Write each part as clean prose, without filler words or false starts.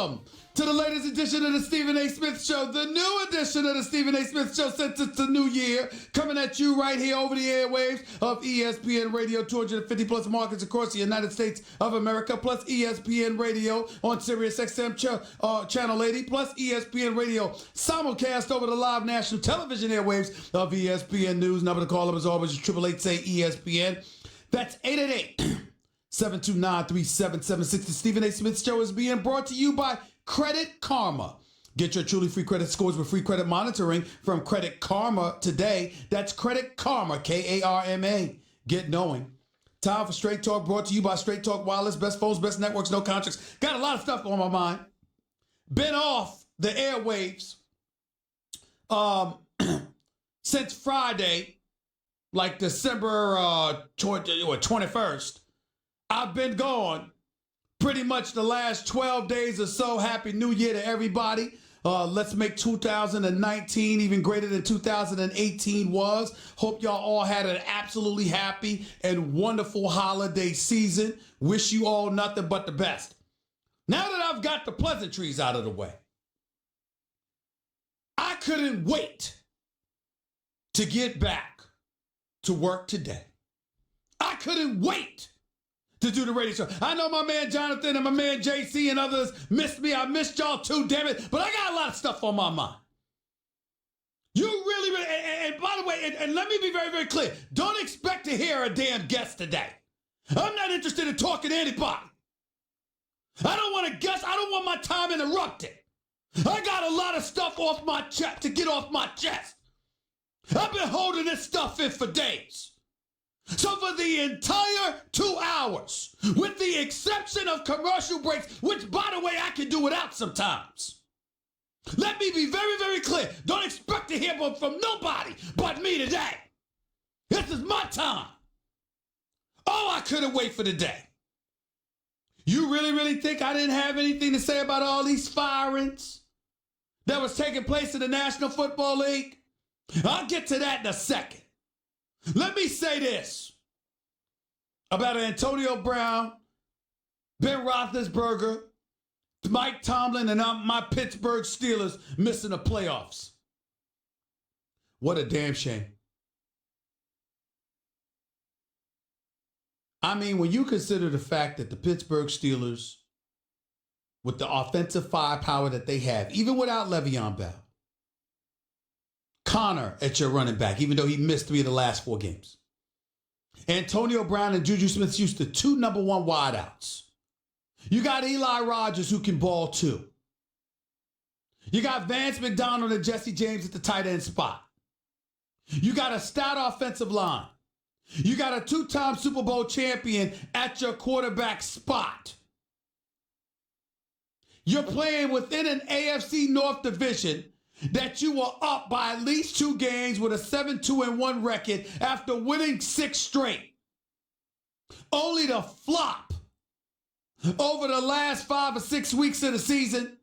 Welcome to the latest edition of the Stephen A. Smith Show, the new edition of the Stephen A. Smith Show since it's a new year, coming at you right here over the airwaves of ESPN Radio, 250 plus markets across the United States of America, plus ESPN Radio on Sirius XM Channel 80, plus ESPN Radio simulcast over the live national television airwaves of ESPN News. Number to call up as always is 888-SAY-ESPN. That's 888-729-3776. The Stephen A. Smith Show is being brought to you by Credit Karma. Get your truly free credit scores with free credit monitoring from Credit Karma today. That's Credit Karma, K-A-R-M-A. Get knowing. Time for Straight Talk, brought to you by Straight Talk Wireless. Best phones, best networks, no contracts. Got a lot of stuff on my mind. Been off the airwaves since Friday, like December 21st. I've been gone pretty much the last 12 days or so. Happy New Year to everybody. Let's make 2019 even greater than 2018 was. Hope y'all all had an absolutely happy and wonderful holiday season. Wish you all nothing but the best. Now that I've got the pleasantries out of the way, I couldn't wait to get back to work today. I couldn't wait to do the radio show. I know my man Jonathan and my man JC and others missed me. I missed y'all too, damn it. But I got a lot of stuff on my mind. You really, and by the way, and let me be very, very clear. Don't expect to hear a damn guest today. I'm not interested in talking to anybody. I don't want to guess. I don't want my time interrupted. I got a lot of stuff off my chest to get off my chest. I've been holding this stuff in for days. So for the entire 2 hours, with the exception of commercial breaks, which, by the way, I can do without sometimes. Let me be very, very clear. Don't expect to hear from nobody but me today. This is my time. Oh, I couldn't wait for the day. You really, really think I didn't have anything to say about all these firings that was taking place in the National Football League? I'll get to that in a second. Let me say this about Antonio Brown, Ben Roethlisberger, Mike Tomlin, and my Pittsburgh Steelers missing the playoffs. What a damn shame. I mean, when you consider the fact that the Pittsburgh Steelers, with the offensive firepower that they have, even without Le'Veon Bell, Connor at your running back, even though he missed 3 of the last 4 games. Antonio Brown and Juju Smith-Schuster, 2 number 1 wideouts. You got Eli Rogers who can ball too. You got Vance McDonald and Jesse James at the tight end spot. You got a stout offensive line. You got a 2-time Super Bowl champion at your quarterback spot. You're playing within an AFC North division that you were up by at least 2 games with a 7-2-1 record after winning 6 straight. Only to flop over the last 5 or 6 weeks of the season,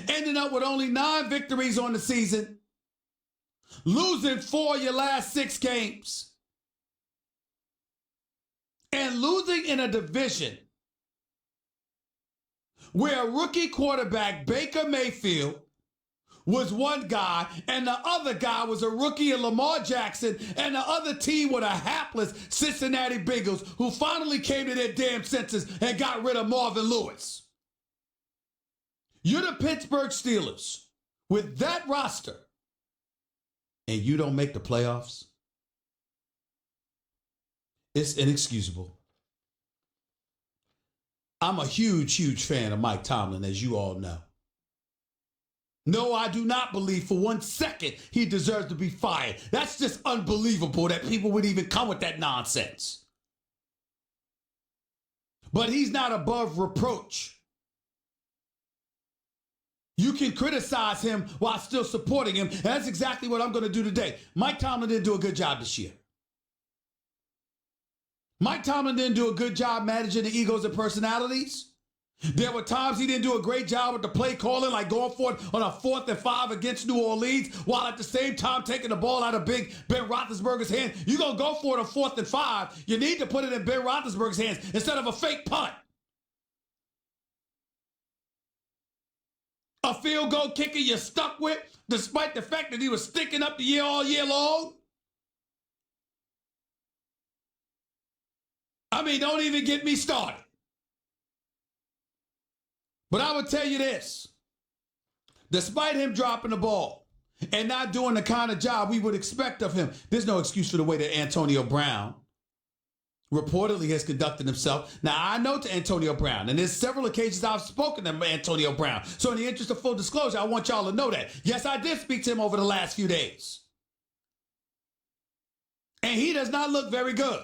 ending up with only 9 victories on the season, losing 4 of your last 6 games, and losing in a division where a rookie quarterback, Baker Mayfield, was one guy, and the other guy was a rookie in Lamar Jackson, and the other team were the hapless Cincinnati Bengals, who finally came to their damn senses and got rid of Marvin Lewis. You're the Pittsburgh Steelers with that roster, and you don't make the playoffs? It's inexcusable. I'm a huge, huge fan of Mike Tomlin, as you all know. No, I do not believe for 1 second he deserves to be fired. That's just unbelievable that people would even come with that nonsense. But he's not above reproach. You can criticize him while still supporting him. And that's exactly what I'm going to do today. Mike Tomlin didn't do a good job this year. Mike Tomlin didn't do a good job managing the egos and personalities. There were times he didn't do a great job with the play calling, like going for it on a 4th and 5 against New Orleans, while at the same time taking the ball out of big Ben Roethlisberger's hand. You're going to go for it on 4th and 5. You need to put it in Ben Roethlisberger's hands instead of a fake punt. field goal kicker you're stuck with, despite the fact that he was sticking up the year all year long? I mean, don't even get me started. But I would tell you this. Despite him dropping the ball and not doing the kind of job we would expect of him, there's no excuse for the way that Antonio Brown reportedly has conducted himself. Now, I know to Antonio Brown, and there's several occasions I've spoken to Antonio Brown. So in the interest of full disclosure, I want y'all to know that. Yes, I did speak to him over the last few days. And he does not look very good.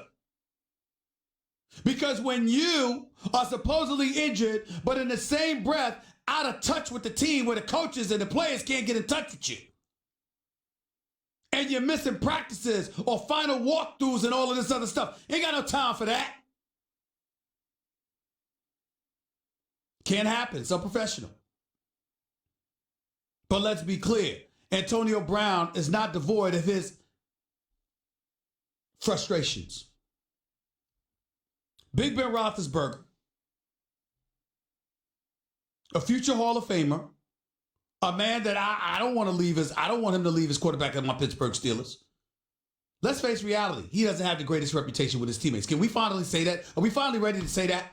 Because when you are supposedly injured, but in the same breath, out of touch with the team where the coaches and the players can't get in touch with you, and you're missing practices or final walkthroughs and all of this other stuff, ain't got no time for that. Can't happen. It's unprofessional. But let's be clear. Antonio Brown is not devoid of his frustrations. Big Ben Roethlisberger, a future Hall of Famer, a man that I don't want him to leave as quarterback of my Pittsburgh Steelers. Let's face reality. He doesn't have the greatest reputation with his teammates. Can we finally say that? Are we finally ready to say that?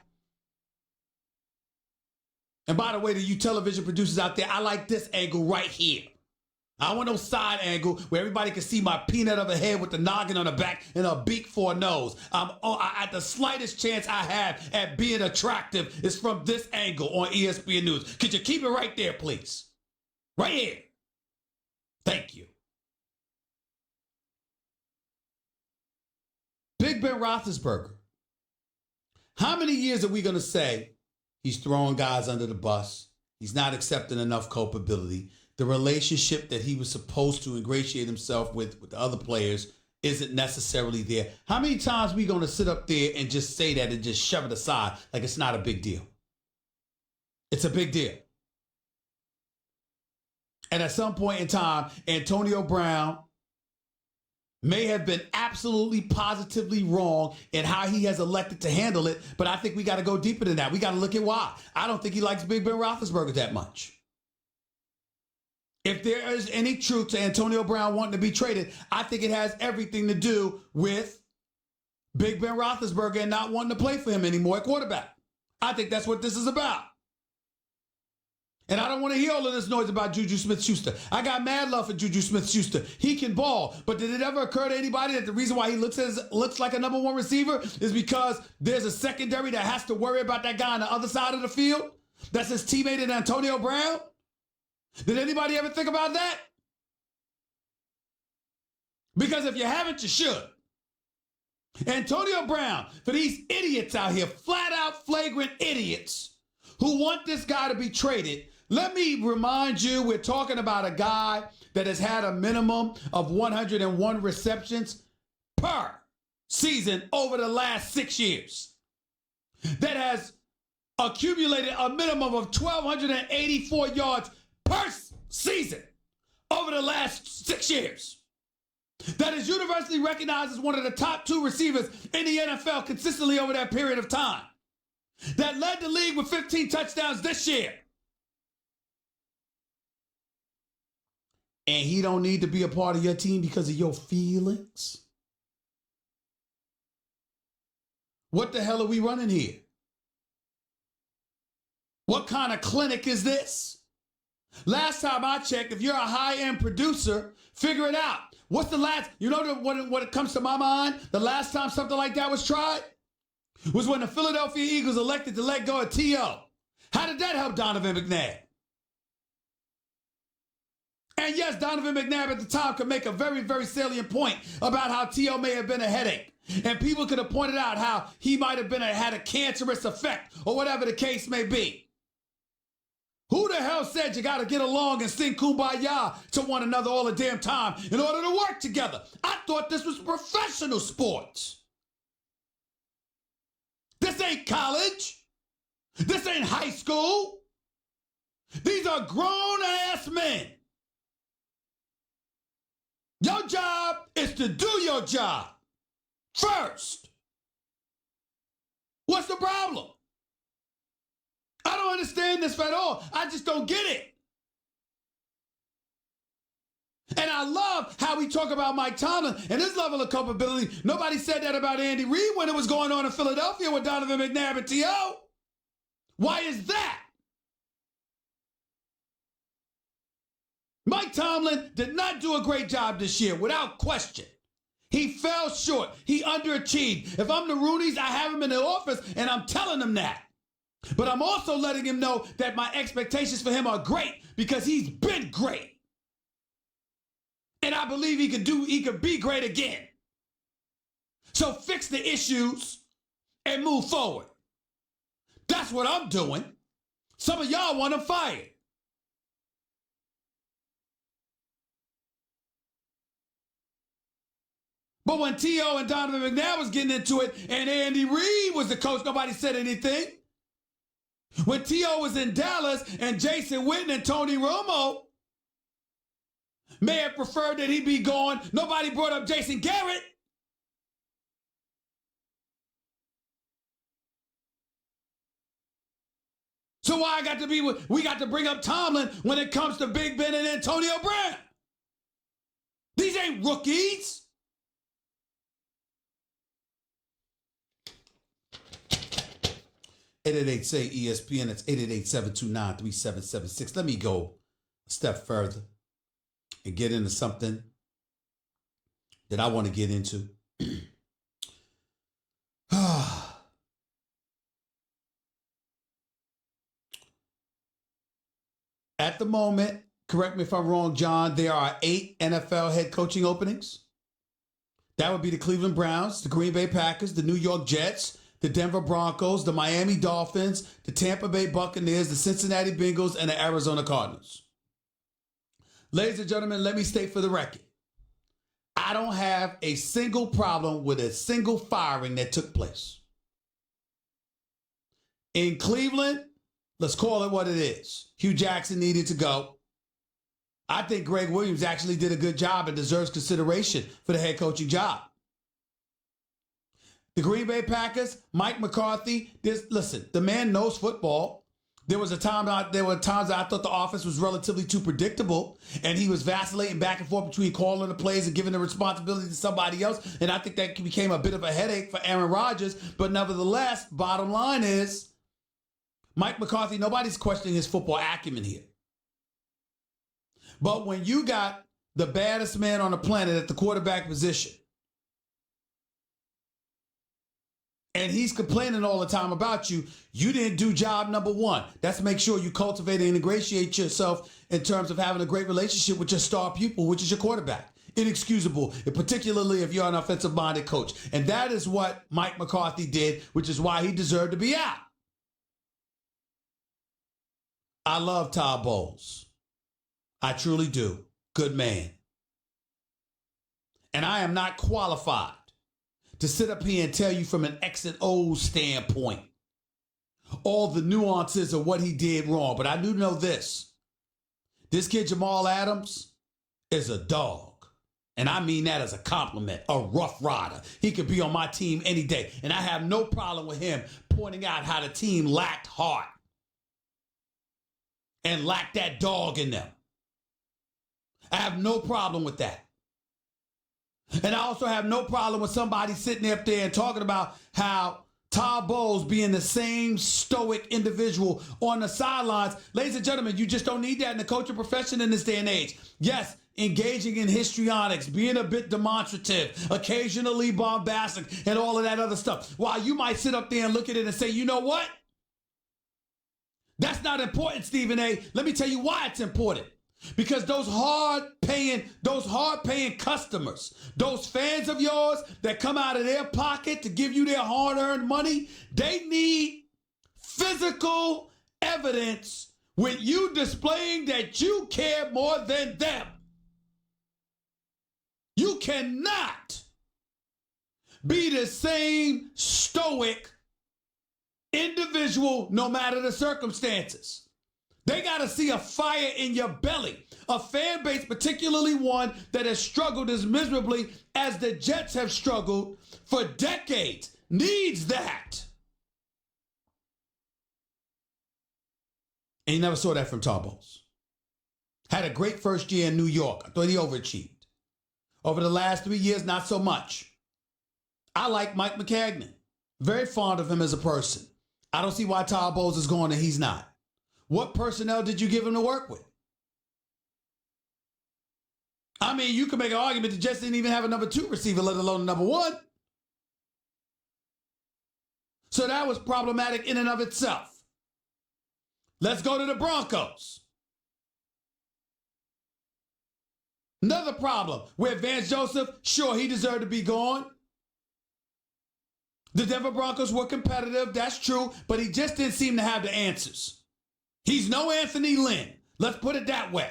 And by the way, to you television producers out there, I like this angle right here. I don't want no side angle where everybody can see my peanut of a head with the noggin on the back and a beak for a nose. At the slightest chance I have at being attractive is from this angle on ESPN News. Could you keep it right there, please? Right here. Thank you. Big Ben Roethlisberger. How many years are we going to say he's throwing guys under the bus? He's not accepting enough culpability. The relationship that he was supposed to ingratiate himself with the other players isn't necessarily there. How many times are we going to sit up there and just say that and just shove it aside like it's not a big deal? It's a big deal. And at some point in time, Antonio Brown may have been absolutely positively wrong in how he has elected to handle it, but I think we got to go deeper than that. We got to look at why. I don't think he likes Big Ben Roethlisberger that much. If there is any truth to Antonio Brown wanting to be traded, I think it has everything to do with Big Ben Roethlisberger and not wanting to play for him anymore at quarterback. I think that's what this is about. And I don't want to hear all of this noise about Juju Smith-Schuster. I got mad love for Juju Smith-Schuster. He can ball. But did it ever occur to anybody that the reason why he looks like a number one receiver is because there's a secondary that has to worry about that guy on the other side of the field? That's his teammate in Antonio Brown? Did anybody ever think about that? Because if you haven't, you should. Antonio Brown, for these idiots out here, flat out flagrant idiots who want this guy to be traded, let me remind you, we're talking about a guy that has had a minimum of 101 receptions per season over the last 6 years. That has accumulated a minimum of 1,284 yards per season over the last 6 years. That is universally recognized as one of the top 2 receivers in the NFL consistently over that period of time. That led the league with 15 touchdowns this year. And he don't need to be a part of your team because of your feelings? What the hell are we running here? What kind of clinic is this? Last time I checked, if you're a high-end producer, figure it out. What's the last, what it comes to my mind, the last time something like that was tried was when the Philadelphia Eagles elected to let go of T.O. How did that help Donovan McNabb? And yes, Donovan McNabb at the time could make a very, very salient point about how T.O. may have been a headache. And people could have pointed out how he might have had a cancerous effect or whatever the case may be. Who the hell said you got to get along and sing Kumbaya to one another all the damn time in order to work together? I thought this was professional sports. This ain't college. This ain't high school. These are grown-ass men. Your job is to do your job first. What's the problem? I don't understand this at all. I just don't get it. And I love how we talk about Mike Tomlin and his level of culpability. Nobody said that about Andy Reid when it was going on in Philadelphia with Donovan McNabb and T.O. Why is that? Mike Tomlin did not do a great job this year, without question. He fell short. He underachieved. If I'm the Roonies, I have him in the office, and I'm telling him that. But I'm also letting him know that my expectations for him are great because he's been great. And I believe he could be great again. So fix the issues and move forward. That's what I'm doing. Some of y'all want him fired. But when T.O. and Donovan McNabb was getting into it and Andy Reid was the coach, nobody said anything. When T.O. was in Dallas and Jason Witten and Tony Romo may have preferred that he be gone, nobody brought up Jason Garrett. So why we got to bring up Tomlin when it comes to Big Ben and Antonio Brown? These ain't rookies. Say ESPN. It's 888-729-3776. Let me go a step further and get into something that I want to get into. At the moment, correct me if I'm wrong, John, there are 8 NFL head coaching openings. That would be the Cleveland Browns, the Green Bay Packers, the New York Jets, the Denver Broncos, the Miami Dolphins, the Tampa Bay Buccaneers, the Cincinnati Bengals, and the Arizona Cardinals. Ladies and gentlemen, let me state for the record, I don't have a single problem with a single firing that took place. In Cleveland, let's call it what it is. Hugh Jackson needed to go. I think Greg Williams actually did a good job and deserves consideration for the head coaching job. The Green Bay Packers, Mike McCarthy, listen, the man knows football. There were times I thought the offense was relatively too predictable, and he was vacillating back and forth between calling the plays and giving the responsibility to somebody else, and I think that became a bit of a headache for Aaron Rodgers. But nevertheless, bottom line is, Mike McCarthy, nobody's questioning his football acumen here. But when you got the baddest man on the planet at the quarterback position, and he's complaining all the time about you didn't do job number 1. That's make sure you cultivate and ingratiate yourself in terms of having a great relationship with your star pupil, which is your quarterback. Inexcusable, particularly if you're an offensive-minded coach. And that is what Mike McCarthy did, which is why he deserved to be out. I love Todd Bowles. I truly do. Good man. And I am not qualified to sit up here and tell you from an X and O standpoint all the nuances of what he did wrong. But I do know this. This kid, Jamal Adams, is a dog. And I mean that as a compliment, a rough rider. He could be on my team any day. And I have no problem with him pointing out how the team lacked heart and lacked that dog in them. I have no problem with that. And I also have no problem with somebody sitting up there and talking about how Todd Bowles being the same stoic individual on the sidelines. Ladies and gentlemen, you just don't need that in the coaching profession in this day and age. Yes, engaging in histrionics, being a bit demonstrative, occasionally bombastic, and all of that other stuff. While you might sit up there and look at it and say, you know what? That's not important, Stephen A. Let me tell you why it's important. Because those hard-paying customers, those fans of yours that come out of their pocket to give you their hard-earned money, they need physical evidence with you displaying that you care more than them. You cannot be the same stoic individual no matter the circumstances. They got to see a fire in your belly. A fan base, particularly one that has struggled as miserably as the Jets have struggled for decades, needs that. And you never saw that from Todd Bowles. Had a great first year in New York. I thought he overachieved. Over the last 3 years, not so much. I like Mike Maccagnan. Very fond of him as a person. I don't see why Todd Bowles is going and he's not. What personnel did you give him to work with? I mean, you could make an argument the Jets didn't even have a number 2 receiver, let alone a number 1. So that was problematic in and of itself. Let's go to the Broncos. Another problem with Vance Joseph, sure, he deserved to be gone. The Denver Broncos were competitive, that's true, but he just didn't seem to have the answers. He's no Anthony Lynn. Let's put it that way.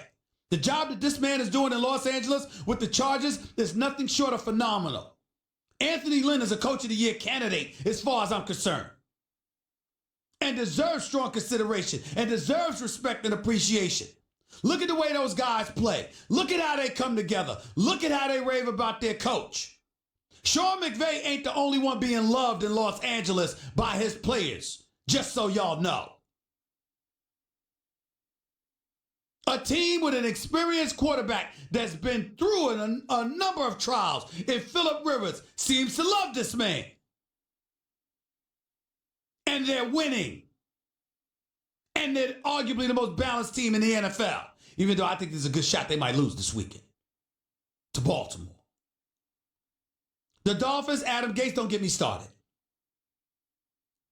The job that this man is doing in Los Angeles with the Chargers is nothing short of phenomenal. Anthony Lynn is a Coach of the Year candidate as far as I'm concerned. And deserves strong consideration and deserves respect and appreciation. Look at the way those guys play. Look at how they come together. Look at how they rave about their coach. Sean McVay ain't the only one being loved in Los Angeles by his players, just so y'all know. A team with an experienced quarterback that's been through a number of trials, and Phillip Rivers seems to love this man. And they're winning. And they're arguably the most balanced team in the NFL, even though I think there's a good shot they might lose this weekend to Baltimore. The Dolphins, Adam Gase, don't get me started.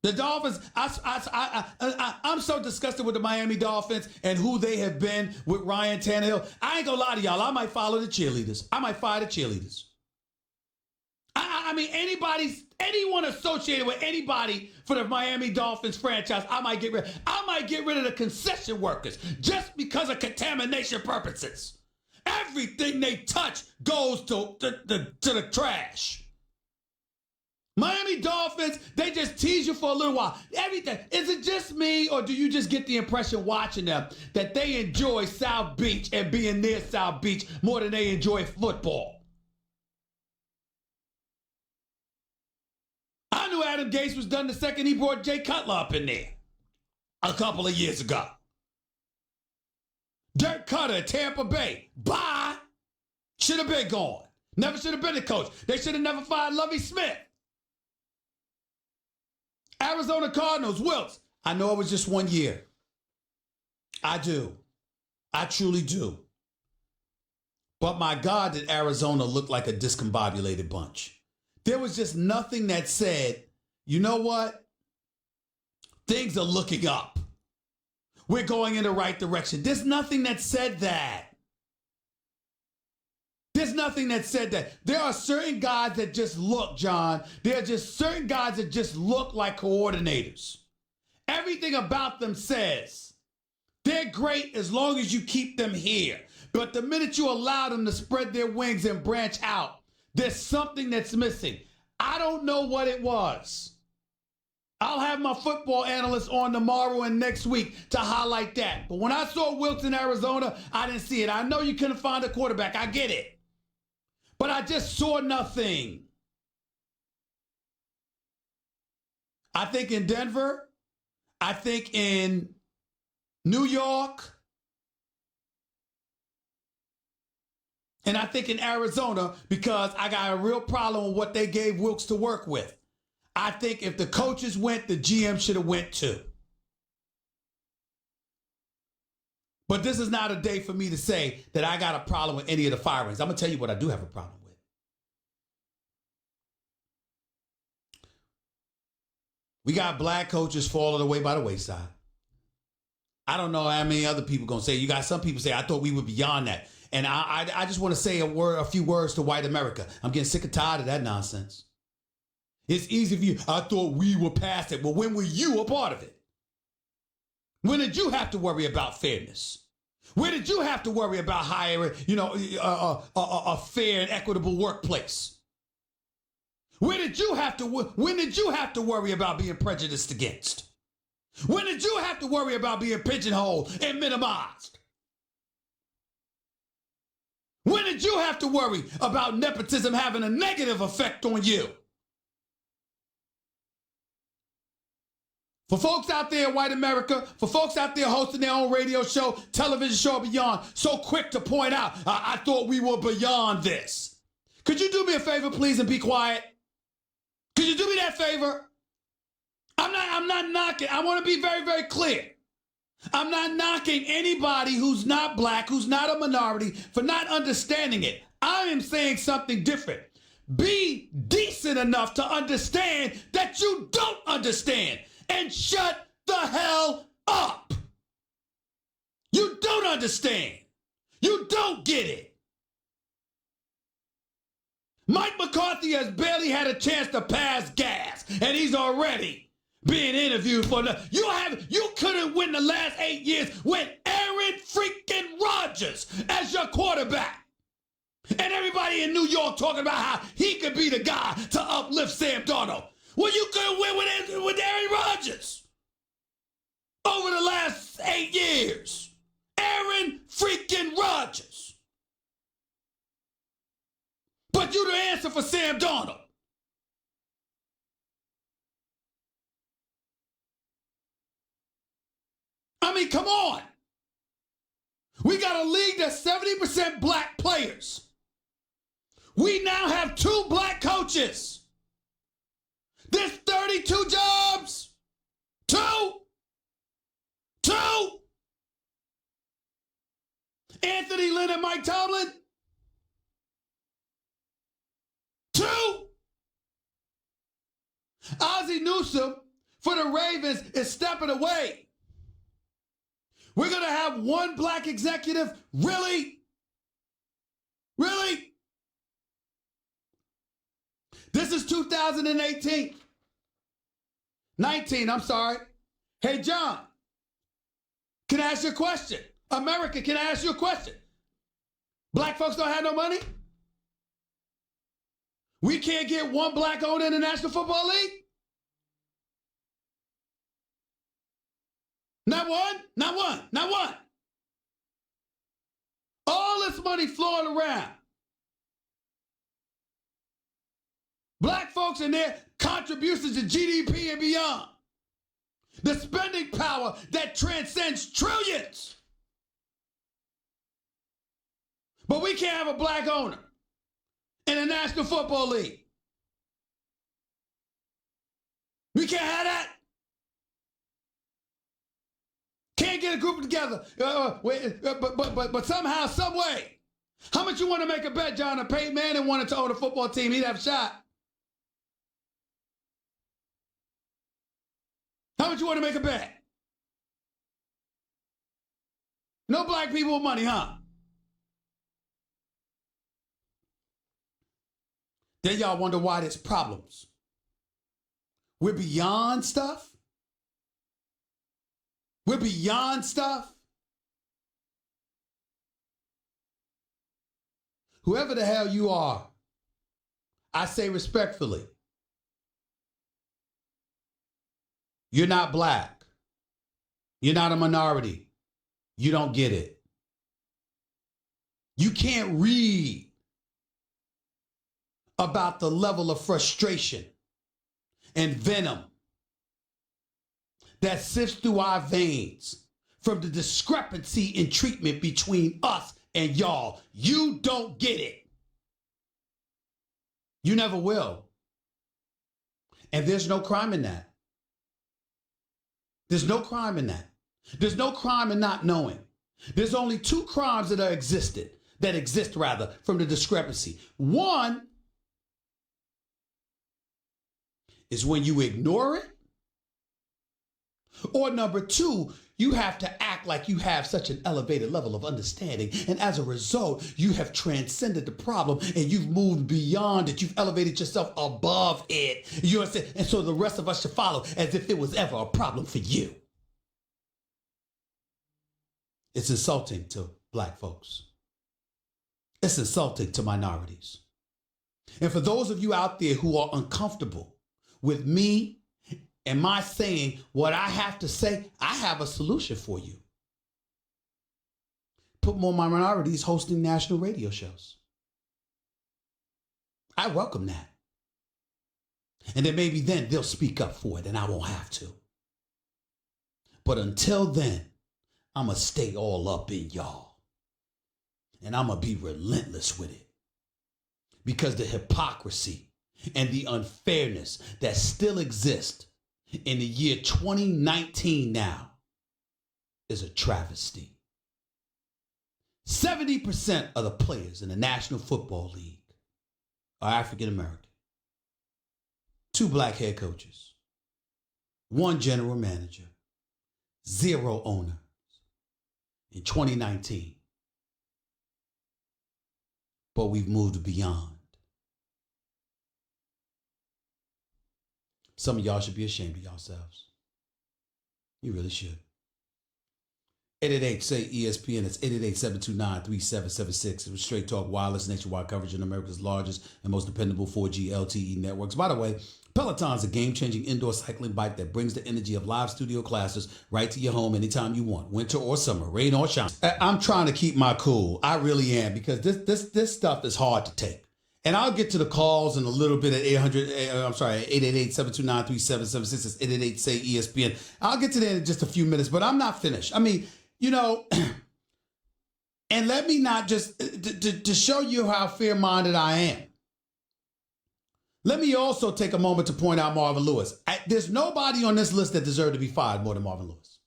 The Dolphins, I'm so disgusted with the Miami Dolphins and who they have been with Ryan Tannehill. I ain't gonna lie to y'all. I might follow the cheerleaders. I might fire the cheerleaders. I mean, anyone associated with anybody for the Miami Dolphins franchise, I might get rid of the concession workers just because of contamination purposes. Everything they touch goes to the trash. Miami Dolphins, they just tease you for a little while. Everything. Is it just me, or do you just get the impression watching them that they enjoy South Beach and being near South Beach more than they enjoy football? I knew Adam Gase was done the second he brought Jay Cutler up in there a couple of years ago. Dirk Cutter, Tampa Bay. Bye. Should have been gone. Never should have been a coach. They should have never fired Lovie Smith. Arizona Cardinals, Wilkes. I know it was just 1 year. I do. I truly do. But my God, did Arizona look like a discombobulated bunch. There was just nothing that said, you know what? Things are looking up. We're going in the right direction. There's nothing that said that. There's nothing that said that. There are certain guys that just look, John. There are just certain guys that just look like coordinators. Everything about them says they're great as long as you keep them here. But the minute you allow them to spread their wings and branch out, there's something that's missing. I don't know what it was. I'll have my football analyst on tomorrow and next week to highlight that. But when I saw Wilkes in Arizona, I didn't see it. I know you couldn't find a quarterback. I get it. But I just saw nothing. I think in Denver, I think in New York, and I think in Arizona, because I got a real problem with what they gave Wilkes to work with. I think if the coaches went, the GM should have went too. But this is not a day for me to say that I got a problem with any of the firings. I'm going to tell you what I do have a problem with. We got black coaches falling away by the wayside. I don't know how many other people going to say. You got some people say, I thought we were beyond that. And I just want to say a few words to white America. I'm getting sick and tired of that nonsense. It's easy for you. I thought we were past it. Well, when were you a part of it? When did you have to worry about fairness? When did you have to worry about hiring, a fair and equitable workplace? When did you have to worry about being prejudiced against? When did you have to worry about being pigeonholed and minimized? When did you have to worry about nepotism having a negative effect on you? For folks out there in white America, for folks out there hosting their own radio show, television show, or beyond, so quick to point out, I thought we were beyond this. Could you do me a favor, please, and be quiet? Could you do me that favor? I'm not knocking. I want to be very, very clear. I'm not knocking anybody who's not black, who's not a minority, for not understanding it. I am saying something different. Be decent enough to understand that you don't understand. And shut the hell up. You don't understand. You don't get it. Mike McCarthy has barely had a chance to pass gas, and he's already being interviewed for the. You couldn't win the last 8 years with Aaron freaking Rodgers as your quarterback. And everybody in New York talking about how he could be the guy to uplift Sam Darnold. Well, you couldn't win with Aaron Rodgers over the last 8 years. Aaron freaking Rodgers. But you the answer for Sam Darnold. I mean, come on. We got a league that's 70% black players. We now have 2 black coaches. There's 32 jobs. 2. Anthony Lynn and Mike Tomlin. 2. Ozzie Newsome for the Ravens is stepping away. We're going to have 1 black executive? Really? Really? This is 2018. 19, I'm sorry. Hey, John, can I ask you a question? America, can I ask you a question? Black folks don't have no money? We can't get 1 black owner in the National Football League? Not one? Not one. Not one. All this money flowing around. Black folks and their contributions to GDP and beyond. The spending power that transcends trillions. But we can't have a black owner in the National Football League. We can't have that. Can't get a group together. But somehow, some way. How much you want to make a bet, John? If Peyton Manning wanted to own a football team, he'd have a shot. How much you want to make a bet? No black people with money, huh? Then y'all wonder why there's problems. We're beyond stuff. We're beyond stuff. Whoever the hell you are, I say respectfully, you're not black. You're not a minority. You don't get it. You can't read about the level of frustration and venom that sifts through our veins from the discrepancy in treatment between us and y'all. You don't get it. You never will. And there's no crime in that. There's no crime in that. There's no crime in not knowing. There's only 2 crimes that exist from the discrepancy. One is when you ignore it. Or number 2, you have to act like you have such an elevated level of understanding. And as a result, you have transcended the problem and you've moved beyond it. You've elevated yourself above it. You understand? And so the rest of us should follow as if it was ever a problem for you. It's insulting to black folks. It's insulting to minorities. And for those of you out there who are uncomfortable with me and my saying what I have to say, I have a solution for you. Put more minorities hosting national radio shows. I welcome that. And then maybe then they'll speak up for it and I won't have to. But until then, I'm going to stay all up in y'all. And I'm going to be relentless with it. Because the hypocrisy and the unfairness that still exists in the year 2019 now is a travesty. 70% of the players in the National Football League are African American. 2 black head coaches, 1 general manager, 0 owners in 2019. But we've moved beyond. Some of y'all should be ashamed of yourselves. You really should. 888-SAY-ESPN. It's 888-729-3776. It was Straight Talk Wireless, nationwide coverage in America's largest and most dependable 4G LTE networks. By the way, Peloton's a game-changing indoor cycling bike that brings the energy of live studio classes right to your home anytime you want, winter or summer, rain or shine. I'm trying to keep my cool. I really am, because this stuff is hard to take. And I'll get to the calls in a little bit at 888-729-3776. It's 888-SAY-ESPN. I'll get to that in just a few minutes, but I'm not finished. I mean, you know, and let me not just, to show you how fair-minded I am, let me also take a moment to point out Marvin Lewis. There's nobody on this list that deserved to be fired more than Marvin Lewis.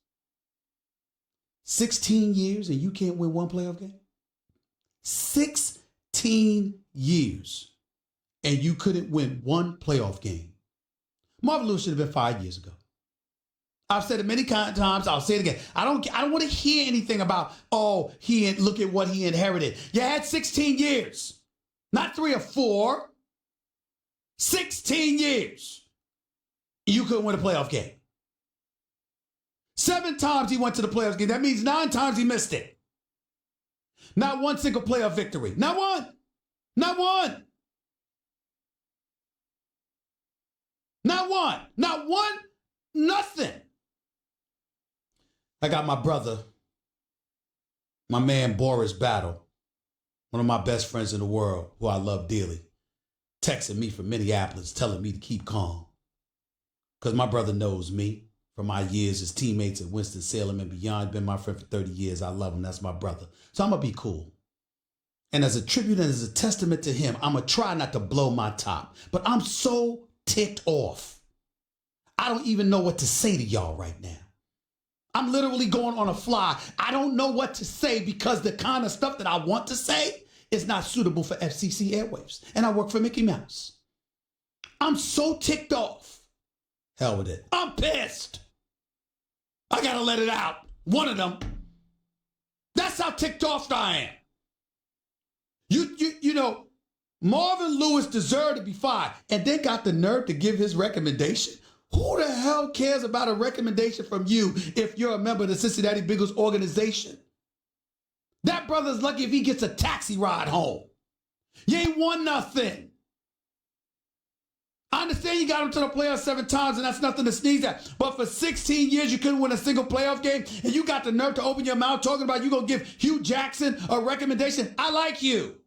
16 years and you can't win 1 playoff game? 16 years and you couldn't win 1 playoff game. Marvin Lewis should have been fired years ago. I've said it many times. I'll say it again. I don't want to hear anything about, look at what he inherited. You had 16 years, not 3 or 4. 16 years. You couldn't win a playoff game. 7 times he went to the playoff game. That means 9 times he missed it. Not 1 single playoff victory. Not one. Not one. Not one. Not one. Nothing. I got my brother, my man Boris Battle, one of my best friends in the world, who I love dearly, texting me from Minneapolis, telling me to keep calm. Because my brother knows me from my years as teammates at Winston-Salem and beyond. Been my friend for 30 years. I love him. That's my brother. So I'm going to be cool. And as a tribute and as a testament to him, I'm going to try not to blow my top. But I'm so ticked off. I don't even know what to say to y'all right now. I'm literally going on a fly. I don't know what to say because the kind of stuff that I want to say is not suitable for FCC airwaves. And I work for Mickey Mouse. I'm so ticked off. Hell with it. I'm pissed. I got to let it out. One of them. That's how ticked off I am. You know, Marvin Lewis deserved to be fired and then got the nerve to give his recommendation. Who the hell cares about a recommendation from you if you're a member of the Cincinnati Bengals organization? That brother's lucky if he gets a taxi ride home. You ain't won nothing. I understand you got him to the playoffs 7 times, and that's nothing to sneeze at. But for 16 years, you couldn't win a single playoff game, and you got the nerve to open your mouth talking about you going to give Hugh Jackson a recommendation. I like you.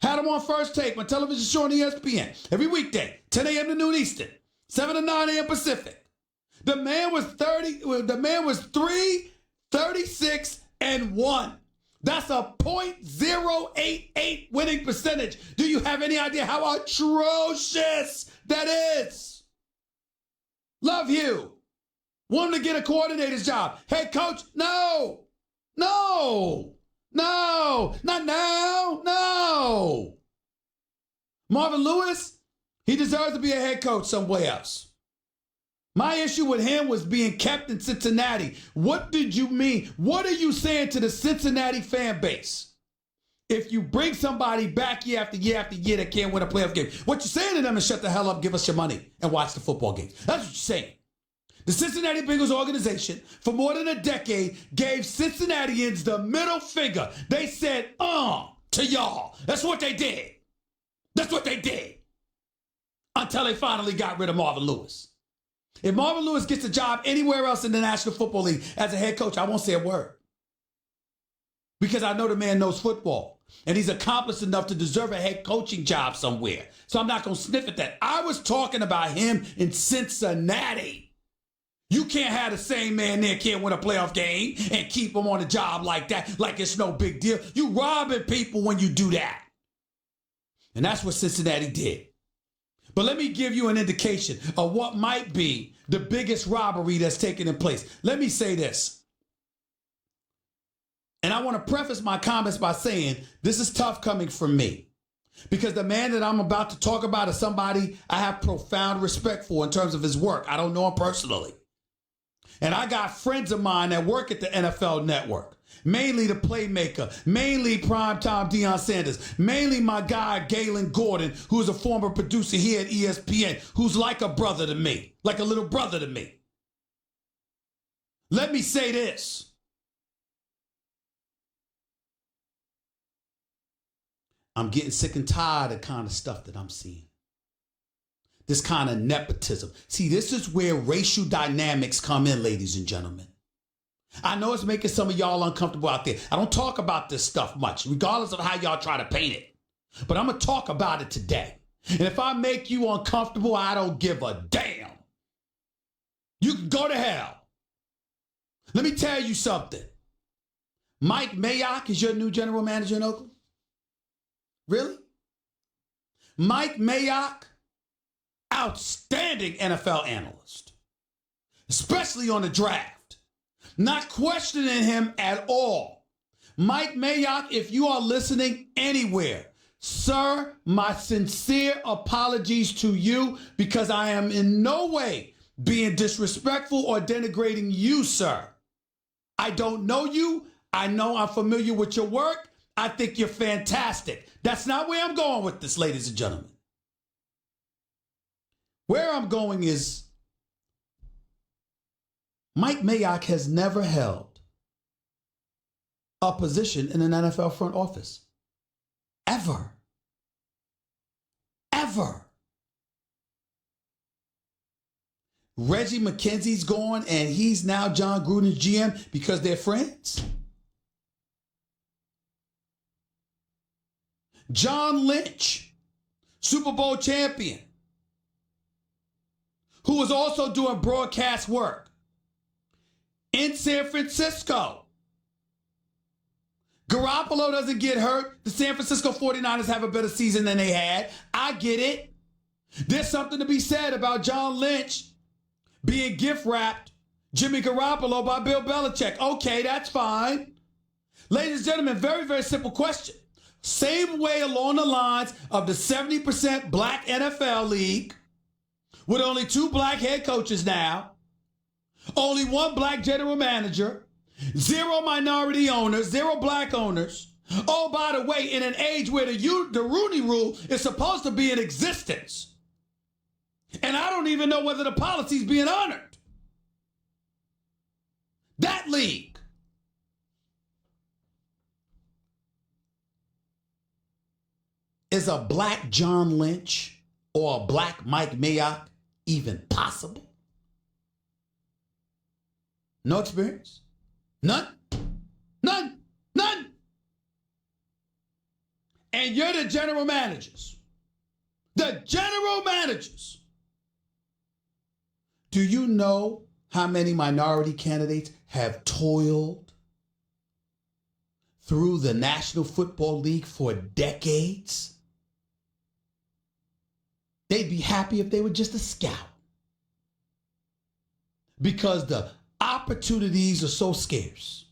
Had him on First Take, my television show on ESPN, every weekday, 10 a.m. to noon Eastern, 7 to 9 a.m. Pacific. The man was 36-1. That's a .088 winning percentage. Do you have any idea how atrocious that is? Love you. Want him to get a coordinator's job. Head coach? No. Not now. No. Marvin Lewis, he deserves to be a head coach somewhere else. My issue with him was being kept in Cincinnati. What did you mean? What are you saying to the Cincinnati fan base? If you bring somebody back year after year after year that can't win a playoff game, what you're saying to them is shut the hell up, give us your money, and watch the football games. That's what you're saying. The Cincinnati Bengals organization, for more than a decade, gave Cincinnatians the middle finger. They said, to y'all. That's what they did. That's what they did. Until they finally got rid of Marvin Lewis. If Marvin Lewis gets a job anywhere else in the National Football League as a head coach, I won't say a word. Because I know the man knows football. And he's accomplished enough to deserve a head coaching job somewhere. So I'm not going to sniff at that. I was talking about him in Cincinnati. You can't have the same man there can't win a playoff game and keep him on the job like that, like it's no big deal. You robbing people when you do that. And that's what Cincinnati did. But let me give you an indication of what might be the biggest robbery that's taken place. Let me say this. And I want to preface my comments by saying this is tough coming from me. Because the man that I'm about to talk about is somebody I have profound respect for in terms of his work. I don't know him personally. And I got friends of mine that work at the NFL Network, mainly the playmaker, mainly primetime Deion Sanders, mainly my guy Galen Gordon, who is a former producer here at ESPN, who's like a brother to me, like a little brother to me. Let me say this. I'm getting sick and tired of the kind of stuff that I'm seeing. This kind of nepotism. See, this is where racial dynamics come in, ladies and gentlemen. I know it's making some of y'all uncomfortable out there. I don't talk about this stuff much, regardless of how y'all try to paint it. But I'm going to talk about it today. And if I make you uncomfortable, I don't give a damn. You can go to hell. Let me tell you something. Mike Mayock is your new general manager in Oakland? Really? Mike Mayock, outstanding NFL analyst, especially on the draft. Not questioning him at all. Mike Mayock, if you are listening anywhere, sir, my sincere apologies to you because I am in no way being disrespectful or denigrating you, sir. I don't know you. I know I'm familiar with your work. I think you're fantastic. That's not where I'm going with this, ladies and gentlemen. Where I'm going is Mike Mayock has never held a position in an NFL front office. Ever. Ever. Reggie McKenzie's gone and he's now John Gruden's GM because they're friends. John Lynch, Super Bowl champion, who was also doing broadcast work in San Francisco. Garoppolo doesn't get hurt. The San Francisco 49ers have a better season than they had. I get it. There's something to be said about John Lynch being gift-wrapped Jimmy Garoppolo by Bill Belichick. Okay, that's fine. Ladies and gentlemen, very, very simple question. Same way along the lines of the 70% black NFL league, with only 2 black head coaches now, only 1 black general manager, 0 minority owners, 0 black owners. Oh, by the way, in an age where the Rooney Rule is supposed to be in existence. And I don't even know whether the policy is being honored. That league. Is a black John Lynch or a black Mike Mayock even possible? No experience? None? None? None? And you're the general managers. The general managers. Do you know how many minority candidates have toiled through the National Football League for decades? They'd be happy if they were just a scout. Because the opportunities are so scarce.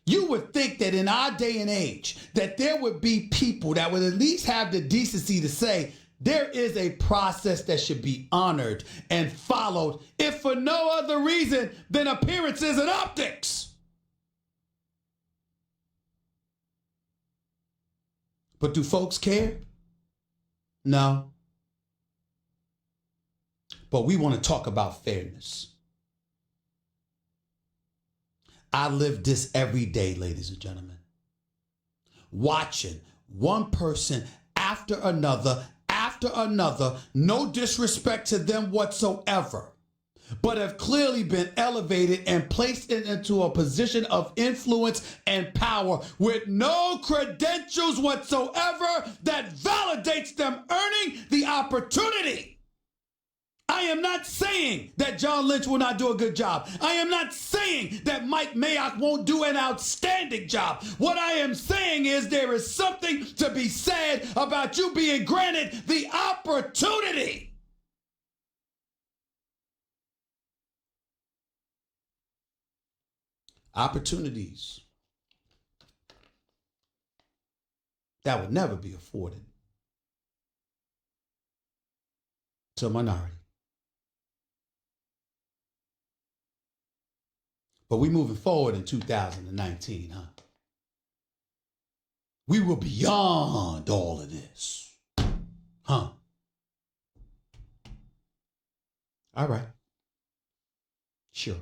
You would think that in our day and age, that there would be people that would at least have the decency to say, there is a process that should be honored and followed, if for no other reason than appearances and optics. But do folks care? No. But we want to talk about fairness. I live this every day, ladies and gentlemen. Watching one person after another, no disrespect to them whatsoever, but have clearly been elevated and placed into a position of influence and power with no credentials whatsoever that validates them earning the opportunity. am not saying that John Lynch will not do a good job. I am not saying that Mike Mayock won't do an outstanding job. What I am saying is there is something to be said about you being granted the opportunity. Opportunities that would never be afforded to a minority. But we moving forward in 2019, huh? We were beyond all of this, huh? All right. Sure.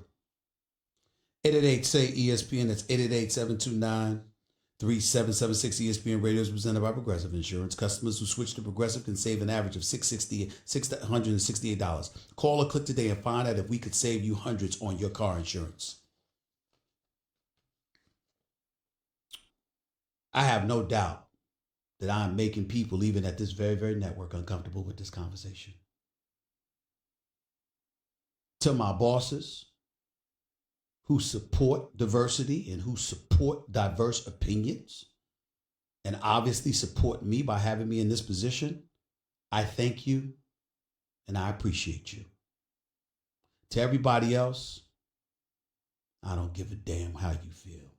888-SAY-ESPN. That's 888-729-3776. ESPN Radio is presented by Progressive Insurance. Customers who switch to Progressive can save an average of $668. Call or click today and find out if we could save you hundreds on your car insurance. I have no doubt that I'm making people, even at this very, very network, uncomfortable with this conversation. To my bosses who support diversity and who support diverse opinions and obviously support me by having me in this position, I thank you and I appreciate you. To everybody else, I don't give a damn how you feel.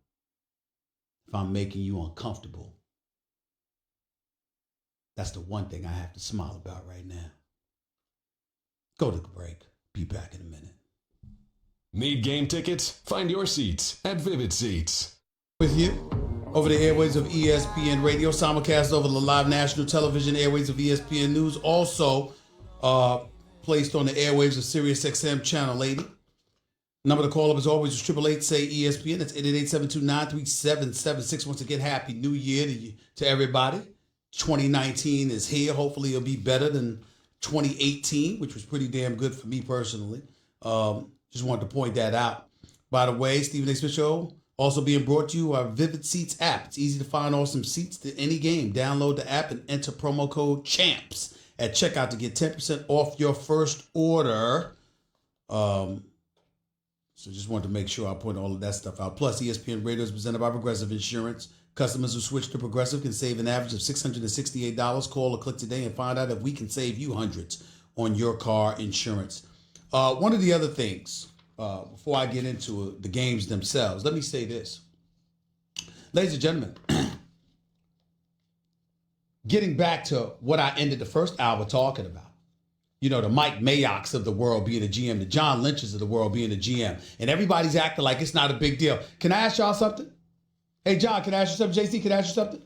If I'm making you uncomfortable, that's the one thing I have to smile about right now. Go to the break. Be back in a minute. Need game tickets? Find your seats at Vivid Seats. With you over the airways of ESPN Radio, simulcast over the live national television airways of ESPN News, also placed on the airwaves of SiriusXM Channel 80. Number to call up as always is 888-SAY-ESPN. That's 888-729-3776. Once again, Happy New Year to everybody. 2019 is here. Hopefully it'll be better than 2018, which was pretty damn good for me personally. Just wanted to point that out. By the way, Stephen A. Smith Show also being brought to you by Vivid Seats app. It's easy to find awesome seats to any game. Download the app and enter promo code CHAMPS at checkout to get 10% off your first order. So just wanted to make sure I point all of that stuff out. Plus, ESPN Radio is presented by Progressive Insurance. Customers who switch to Progressive can save an average of $668. Call or click today and find out if we can save you hundreds on your car insurance. One of the other things, before I get into the games themselves, let me say this. Ladies and gentlemen, getting back to what I ended the first hour talking about, you know, the Mike Mayocks of the world being a GM, the John Lynches of the world being a GM, and everybody's acting like it's not a big deal. Can I ask y'all something? Hey, John, can I ask you something? JC, can I ask you something?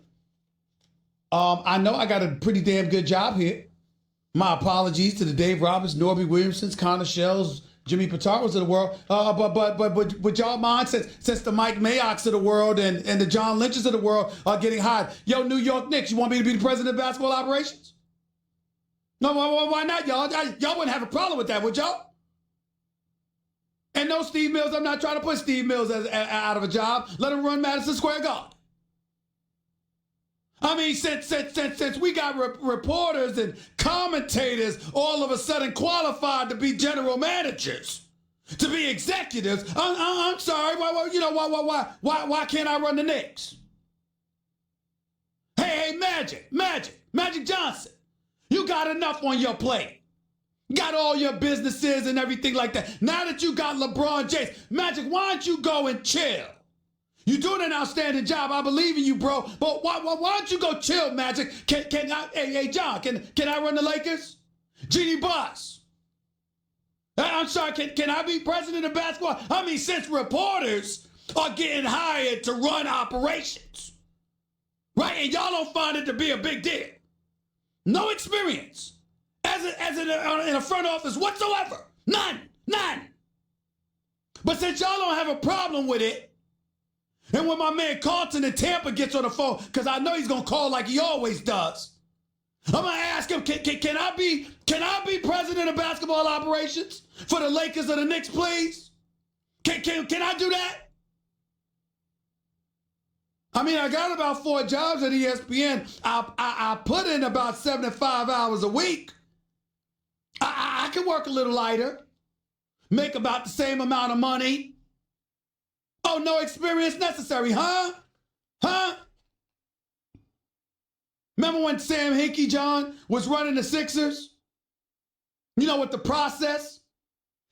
I know I got a pretty damn good job here. My apologies to the Dave Roberts, Norby Williamsons, Connor Shells, Jimmy Pitaros of the world. But y'all mind, since the Mike Mayocks of the world and the John Lynches of the world are getting hired. Yo, New York Knicks, you want me to be the president of basketball operations? No, why not, y'all? Y'all wouldn't have a problem with that, would y'all? And no Steve Mills, I'm not trying to put Steve Mills out of a job. Let him run Madison Square Garden. I mean, since we got reporters and commentators all of a sudden qualified to be general managers, to be executives, I'm sorry, why can't I run the Knicks? Hey, Magic Johnson, you got enough on your plate. Got all your businesses and everything like that. Now that you got LeBron James, Magic, why don't you go and chill? You're doing an outstanding job. I believe in you, bro. But why don't you go chill, Magic? Can I? Hey, John, can I run the Lakers? Jeannie Buss. I'm sorry. Can I be president of basketball? I mean, since reporters are getting hired to run operations, right? And y'all don't find it to be a big deal. No experience in a front office whatsoever. None. But since y'all don't have a problem with it, and when my man Carlton in Tampa gets on the phone, because I know he's going to call like he always does, I'm going to ask him, can I be president of basketball operations for the Lakers or the Knicks, please? Can I do that? I mean, I got about 4 jobs at ESPN. I put in about 75 hours a week. I I can work a little lighter, make about the same amount of money. Oh, no experience necessary, huh? Huh? Remember when Sam Hinkie, John, was running the Sixers? You know what the process?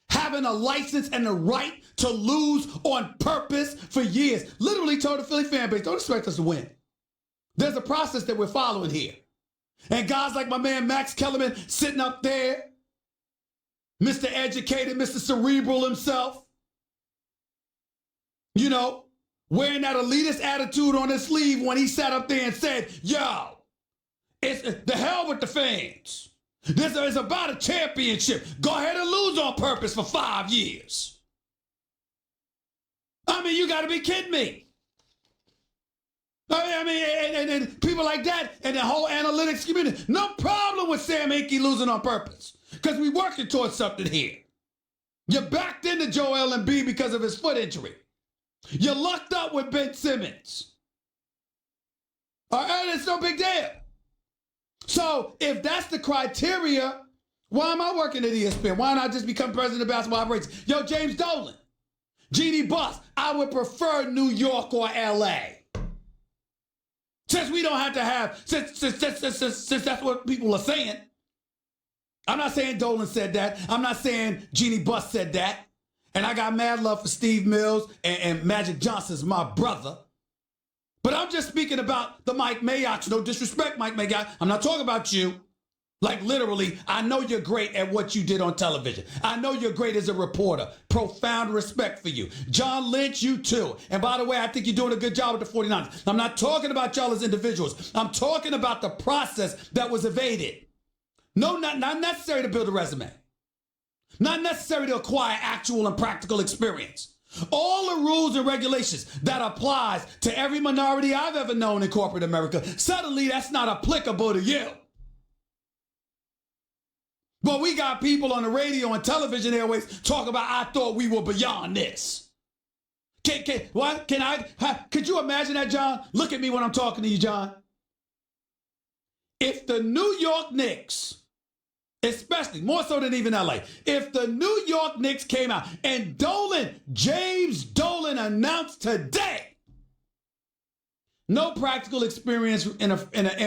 Having a license and the right to lose on purpose for years. Literally told the Philly fan base, don't expect us to win. There's a process that we're following here. And guys like my man Max Kellerman sitting up there, Mr. Educated, Mr. Cerebral himself, you know, wearing that elitist attitude on his sleeve when he sat up there and said, yo, it's the hell with the fans. This is about a championship. Go ahead and lose on purpose for 5 years. I mean, you got to be kidding me. I mean, and people like that and the whole analytics community, no problem with Sam Hinkie losing on purpose because we working towards something here. You backed into Joel Embiid because of his foot injury. You lucked up with Ben Simmons. All right, it's no big deal. So if that's the criteria, why am I working at ESPN? Why not just become president of basketball operations? Yo, James Dolan, Jeannie Buss, I would prefer New York or LA. Since we don't have to have, since that's what people are saying. I'm not saying Dolan said that. I'm not saying Jeannie Buss said that. And I got mad love for Steve Mills and Magic Johnson's my brother. But I'm just speaking about the Mike Mayock. No disrespect, Mike Mayock. I'm not talking about you. Like literally, I know you're great at what you did on television. I know you're great as a reporter. Profound respect for you. John Lynch, you too. And by the way, I think you're doing a good job with the 49ers. I'm not talking about y'all as individuals. I'm talking about the process that was evaded. No, not necessary to build a resume. Not necessary to acquire actual and practical experience. All the rules and regulations that applies to every minority I've ever known in corporate America, suddenly that's not applicable to you. But we got people on the radio and television airways talk about, I thought we were beyond this. Could you imagine that, John? Look at me when I'm talking to you, John. If the New York Knicks, especially more so than even LA, if the New York Knicks came out and James Dolan announced today, no practical experience in an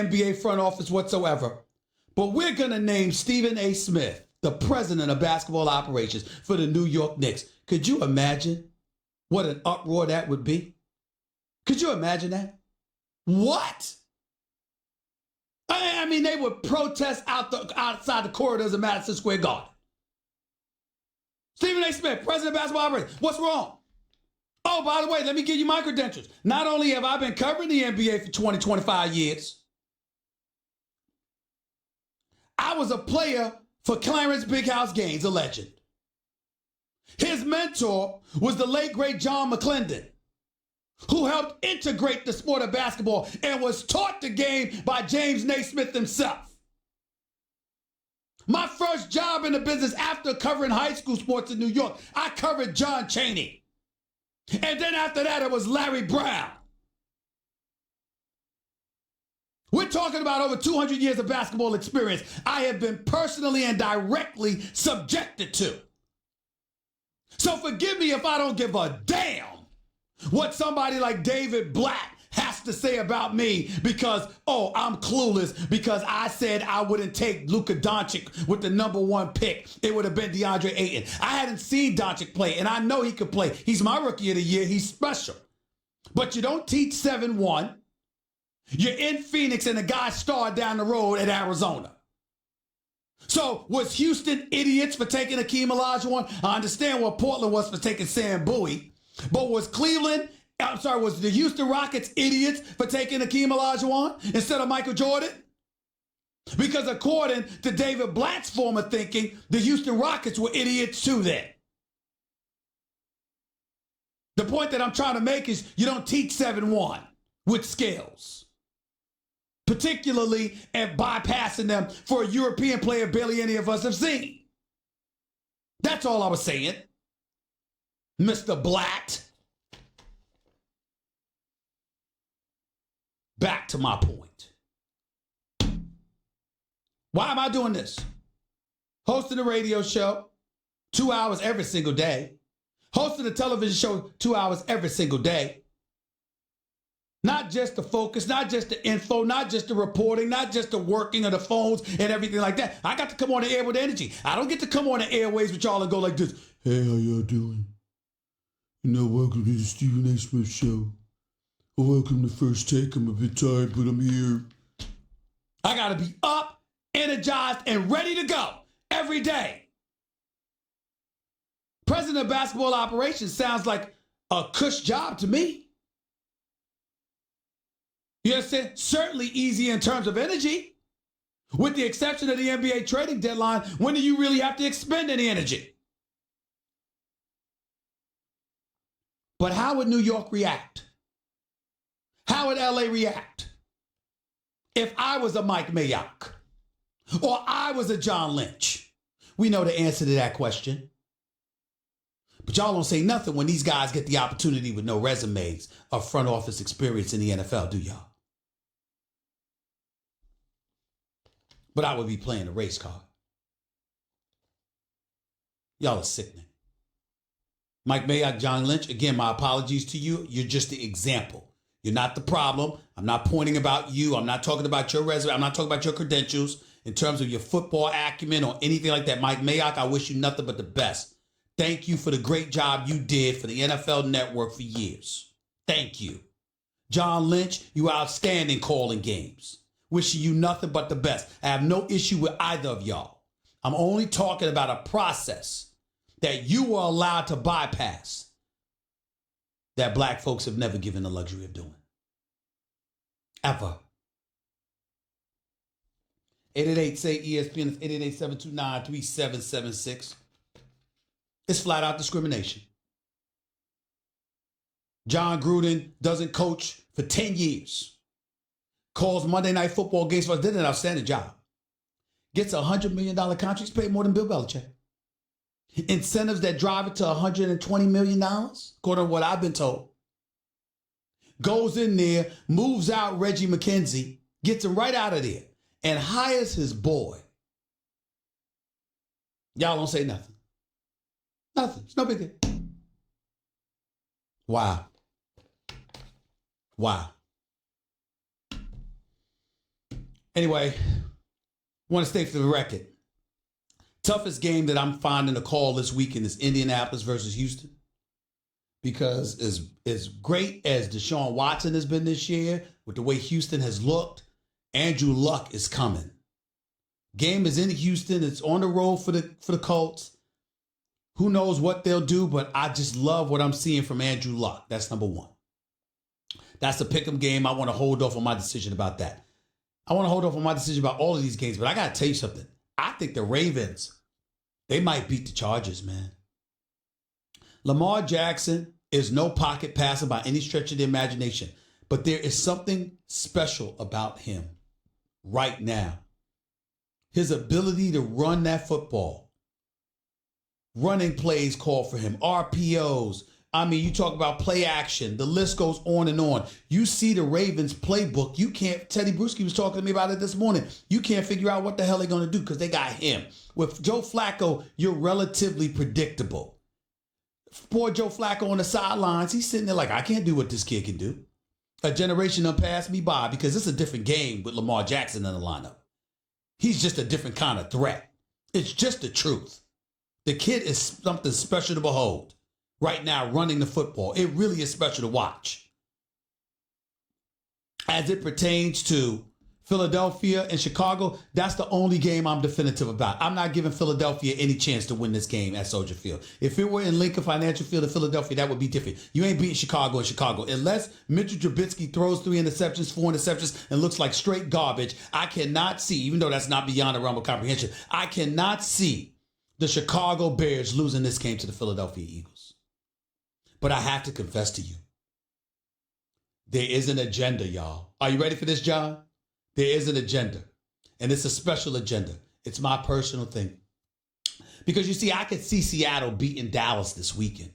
NBA front office whatsoever, but we're going to name Stephen A. Smith the president of basketball operations for the New York Knicks. Could you imagine what an uproar that would be? Could you imagine that? What? I mean, they would protest outside the corridors of Madison Square Garden. Stephen A. Smith, president of basketball operations. What's wrong? Oh, by the way, let me give you my credentials. Not only have I been covering the NBA for 20, 25 years, I was a player for Clarence Big House Gaines, a legend. His mentor was the late, great John McClendon, who helped integrate the sport of basketball and was taught the game by James Naismith himself. My first job in the business after covering high school sports in New York, I covered John Chaney. And then after that, it was Larry Brown. We're talking about over 200 years of basketball experience I have been personally and directly subjected to. So forgive me if I don't give a damn what somebody like David Blatt has to say about me because, oh, I'm clueless because I said I wouldn't take Luka Doncic with the #1 pick. It would have been DeAndre Ayton. I hadn't seen Doncic play, and I know he could play. He's my rookie of the year. He's special. But you don't teach 7-1. You're in Phoenix, and the guy starred down the road at Arizona. So was Houston idiots for taking Akeem Olajuwon? I understand what Portland was for taking Sam Bowie. But was the Houston Rockets idiots for taking Akeem Olajuwon instead of Michael Jordan? Because according to David Blatt's former thinking, the Houston Rockets were idiots too then. The point that I'm trying to make is you don't teach 7-1 with skills. Particularly at bypassing them for a European player barely any of us have seen. That's all I was saying. Mr. Blatt. Back to my point. Why am I doing this? hosting a radio show 2 hours every single day, hosting a television show 2 hours every single day. Not just the focus, not just the info, not just the reporting, not just the working of the phones and everything like that. I got to come on the air with energy. I don't get to come on the airways with y'all and go like this. Hey, how y'all doing? Welcome to the Stephen A. Smith Show. Welcome to First Take. I'm a bit tired, but I'm here. I got to be up, energized, and ready to go every day. President of Basketball Operations sounds like a cush job to me. You understand? Certainly easy in terms of energy. With the exception of the NBA trading deadline, when do you really have to expend any energy? But how would New York react? How would LA react if I was a Mike Mayock or I was a John Lynch? We know the answer to that question. But y'all don't say nothing when these guys get the opportunity with no resumes of front office experience in the NFL, do y'all? But I would be playing a race card. Y'all are sickening. Mike Mayock, John Lynch, again, my apologies to you. You're just the example. You're not the problem. I'm not pointing about you. I'm not talking about your resume. I'm not talking about your credentials in terms of your football acumen or anything like that. Mike Mayock, I wish you nothing but the best. Thank you for the great job you did for the NFL Network for years. Thank you. John Lynch, you outstanding calling games. Wishing you nothing but the best. I have no issue with either of y'all. I'm only talking about a process that you were allowed to bypass that black folks have never given the luxury of doing. Ever. 888-SAY-ESPN, 888-729-3776. It's flat out discrimination. John Gruden doesn't coach for 10 years. Calls Monday Night Football games for us. Did an outstanding job. Gets a $100 million contract. He's paid more than Bill Belichick. Incentives that drive it to $120 million, according to what I've been told. Goes in there, moves out Reggie McKenzie, gets him right out of there, and hires his boy. Y'all don't say nothing. Nothing. It's no big deal. Wow. Wow. Anyway, want to stay for the record. Toughest game that I'm finding to call this weekend is Indianapolis versus Houston. Because as great as Deshaun Watson has been this year, with the way Houston has looked, Andrew Luck is coming. Game is in Houston. It's on the road for the Colts. Who knows what they'll do, but I just love what I'm seeing from Andrew Luck. That's number one. That's a pick'em game. I want to hold off on my decision about that. I want to hold off on my decision about all of these games, but I got to tell you something. I think the Ravens, they might beat the Chargers, man. Lamar Jackson is no pocket passer by any stretch of the imagination, but there is something special about him right now. His ability to run that football. Running plays call for him. RPOs. I mean, you talk about play action. The list goes on and on. You see the Ravens playbook. You can't, Teddy Bruschi was talking to me about it this morning. You can't figure out what the hell they're going to do because they got him. With Joe Flacco, you're relatively predictable. Poor Joe Flacco on the sidelines, he's sitting there like, I can't do what this kid can do. A generation done passed me by because it's a different game with Lamar Jackson in the lineup. He's just a different kind of threat. It's just the truth. The kid is something special to behold. Right now, running the football. It really is special to watch. As it pertains to Philadelphia and Chicago, that's the only game I'm definitive about. I'm not giving Philadelphia any chance to win this game at Soldier Field. If it were in Lincoln Financial Field in Philadelphia, that would be different. You ain't beating Chicago in Chicago. Unless Mitchell Trubisky throws 3 interceptions, 4 interceptions, and looks like straight garbage, I cannot see, even though that's not beyond the realm of comprehension, I cannot see the Chicago Bears losing this game to the Philadelphia Eagles. But I have to confess to you, there is an agenda, y'all. Are you ready for this, John? There is an agenda, and it's a special agenda. It's my personal thing. Because you see, I could see Seattle beating Dallas this weekend.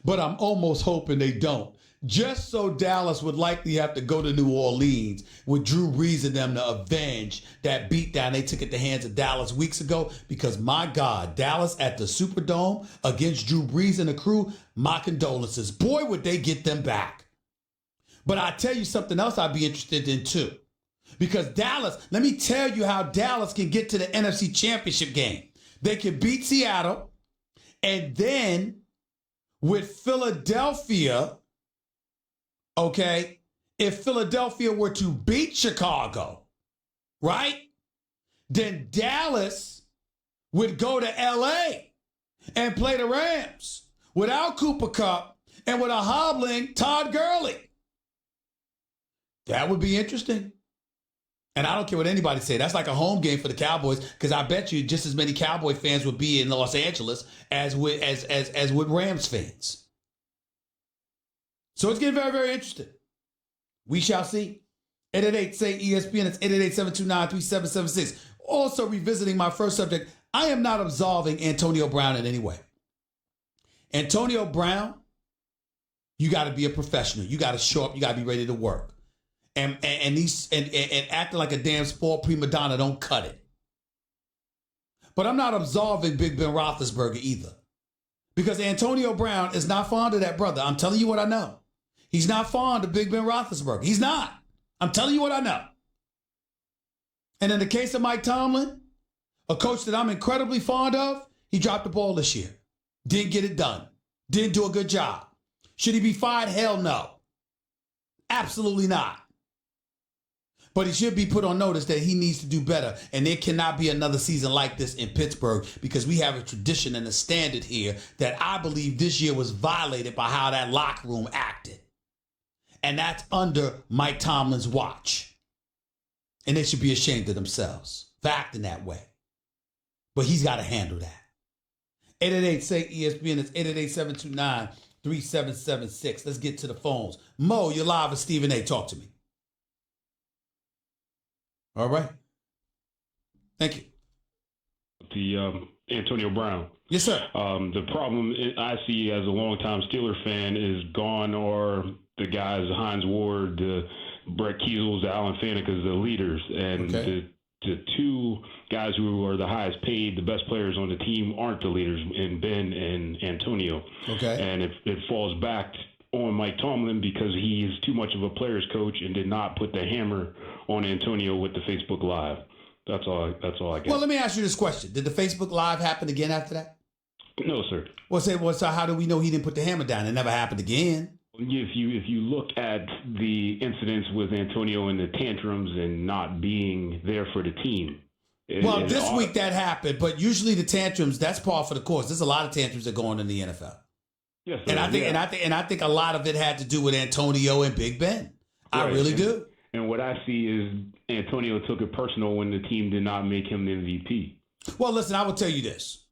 But I'm almost hoping they don't. just so Dallas would likely have to go to New Orleans with Drew Brees and them to avenge that beatdown they took at the hands of Dallas weeks ago. Because my God, Dallas at the Superdome against Drew Brees and the crew, my condolences. Boy, would they get them back. But I tell you something else I'd be interested in too. Because Dallas, let me tell you how Dallas can get to the NFC Championship game. They can beat Seattle, and then with Philadelphia, okay, if Philadelphia were to beat Chicago, right, then Dallas would go to LA and play the Rams without Cooper Kupp and with a hobbling Todd Gurley. That would be interesting. And I don't care what anybody say. That's like a home game for the Cowboys, because I bet you just as many Cowboy fans would be in Los Angeles as would Rams fans. So it's getting very, very interesting. We shall see. 888-SAY-ESPN. It's 888-729-3776. Also revisiting my first subject, I am not absolving Antonio Brown in any way. Antonio Brown, you got to be a professional. You got to show up. You got to be ready to work. And acting like a damn spoiled prima donna don't cut it. But I'm not absolving Big Ben Roethlisberger either. Because Antonio Brown is not fond of that brother. I'm telling you what I know. He's not fond of Big Ben Roethlisberger. He's not. I'm telling you what I know. And in the case of Mike Tomlin, a coach that I'm incredibly fond of, he dropped the ball this year. Didn't get it done. Didn't do a good job. Should he be fired? Hell no. Absolutely not. But he should be put on notice that he needs to do better. And there cannot be another season like this in Pittsburgh, because we have a tradition and a standard here that I believe this year was violated by how that locker room acted. And that's under Mike Tomlin's watch. And they should be ashamed of themselves for acting that way. But he's got to handle that. 888-SAY-ESPN. It's 888-729-3776. Let's get to the phones. Mo, you're live with Stephen A. Talk to me. All right. Thank you. The Antonio Brown. Yes, sir. The problem I see as a longtime Steeler fan is gone are the guys, Hines Ward, Brett Kiesels, Alan Fanekas, the leaders. And okay. the two guys who are the highest paid, the best players on the team aren't the leaders, in Ben and Antonio. Okay. And it falls back on Mike Tomlin because he is too much of a player's coach and did not put the hammer on Antonio with the Facebook Live. That's all I got. Well, let me ask you this question. Did the Facebook Live happen again after that? No, sir. So how do we know he didn't put the hammer down? It never happened again. If you look at the incidents with Antonio and the tantrums and not being there for the team. Well, this week that happened, but usually the tantrums, that's par for the course. There's a lot of tantrums that go on in the NFL. Yes, sir. And I think a lot of it had to do with Antonio and Big Ben. I really do. And what I see is Antonio took it personal when the team did not make him the MVP. Well, listen, I will tell you this.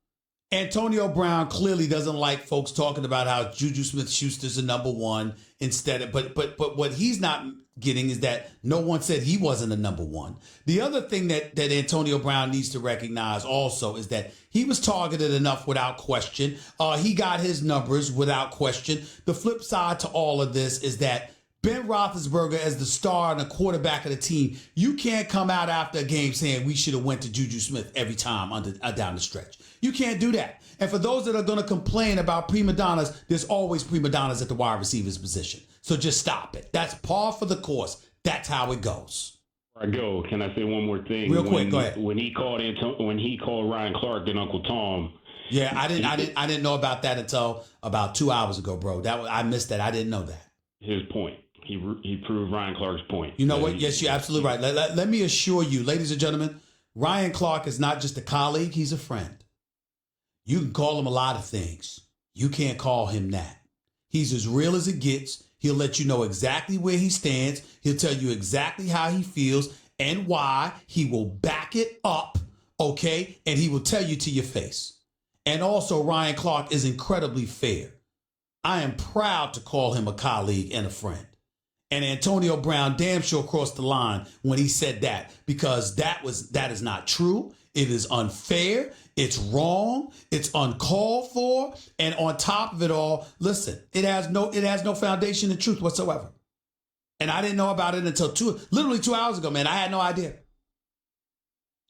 Antonio Brown clearly doesn't like folks talking about how Juju Smith-Schuster's the number one instead of, but what he's not getting is that no one said he wasn't a number one. The other thing that Antonio Brown needs to recognize also is that he was targeted enough without question. He got his numbers without question. The flip side to all of this is that Ben Roethlisberger, as the star and the quarterback of the team, you can't come out after a game saying we should have went to Juju Smith every time down the stretch. You can't do that. And for those that are going to complain about prima donnas, there's always prima donnas at the wide receivers position. So just stop it. That's par for the course. That's how it goes. Before I go, can I say one more thing? Real quick, go ahead. When he called Ryan Clark and Uncle Tom. Yeah, I didn't know about that until about 2 hours ago, bro. I missed that. I didn't know that. His point. He proved Ryan Clark's point. You know what? Yes, you're absolutely right. Let me assure you, ladies and gentlemen, Ryan Clark is not just a colleague, he's a friend. You can call him a lot of things. You can't call him that. He's as real as it gets. He'll let you know exactly where he stands. He'll tell you exactly how he feels and why. He will back it up, okay? And he will tell you to your face. And also, Ryan Clark is incredibly fair. I am proud to call him a colleague and a friend. And Antonio Brown damn sure crossed the line when he said that, because that is not true. It is unfair. It's wrong. It's uncalled for. And on top of it all, listen, it has no foundation in truth whatsoever. And I didn't know about it until literally 2 hours ago, man. I had no idea.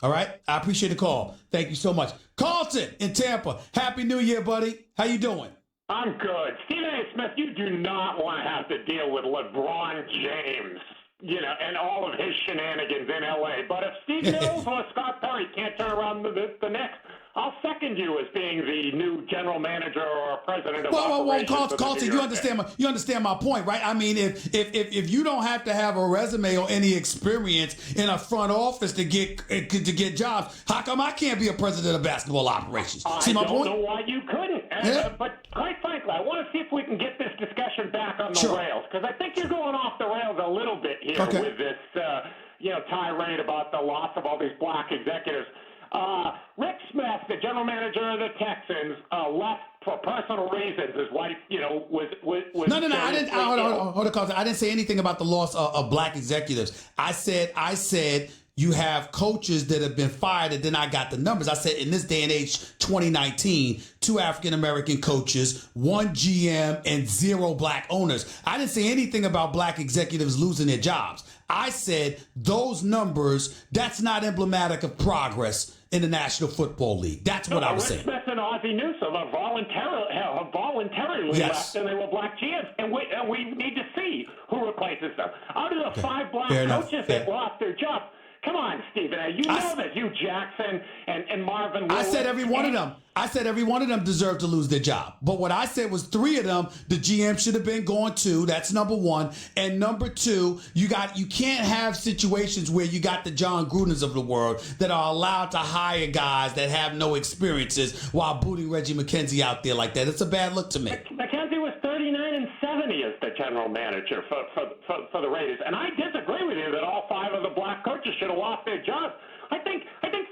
All right. I appreciate the call. Thank you so much. Carlton in Tampa. Happy New Year, buddy. How you doing? I'm good. Stephen A. Smith, you do not want to have to deal with LeBron James, and all of his shenanigans in L.A. But if Steve Mills or Scott Perry can't turn around the Knicks, I'll second you as being the new general manager or president of operations. Carlton, you understand my point, right? I mean, if you don't have to have a resume or any experience in a front office to get jobs, how come I can't be a president of basketball operations? See my point? I don't know why you couldn't. Yeah. But quite frankly, I want to see if we can get this discussion back on the rails, because I think you're going off the rails a little bit here with this, tirade about the loss of all these black executives. Rick Smith, the general manager of the Texans, left for personal reasons. His wife, was No. I didn't. Hold on, Carlton. I didn't say anything about the loss of black executives. I said you have coaches that have been fired, and then I got the numbers. I said in this day and age, 2019, 2 African-American coaches, 1 GM, and 0 black owners. I didn't say anything about black executives losing their jobs. I said those numbers, that's not emblematic of progress in the National Football League. That's what I was saying. Rick Smith and Ozzie Newsome are voluntarily left, and they were black GMs. And we need to see who replaces them. Out of the 5 black coaches that lost their jobs, come on, Stephen. You know that Hugh Jackson and Marvin Lewis. I said every one of them. I said every one of them deserved to lose their job. But what I said was 3 of them, the GM should have been going to. That's number 1. And number 2, you can't have situations where you got the John Grudens of the world that are allowed to hire guys that have no experiences while booting Reggie McKenzie out there like that. It's a bad look to me. McKenzie was 39-70 as the general manager for the Raiders. And I disagree with you that all 5 of the black coaches should have lost their jobs. I think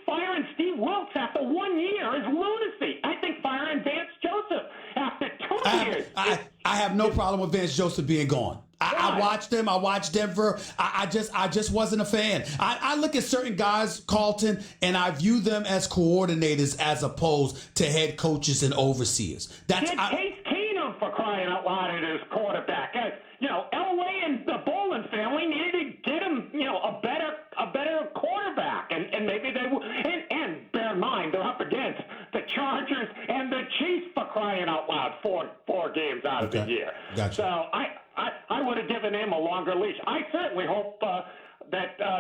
firing Steve Wilkes after 1 year is lunacy. I think firing Vance Joseph after 2 years. I have no problem with Vance Joseph being gone. I watched him. I watched Denver. I just wasn't a fan. I look at certain guys, Carlton, and I view them as coordinators as opposed to head coaches and overseers. Case Keenum, for crying out loud, at his quarterback. Elway and the Bolin family needed to get him, a better quarterback, and maybe they will. And bear in mind, they're up against the Chargers and the Chiefs, for crying out loud, four games out of the year. Gotcha. So I would have given him a longer leash. I certainly hope that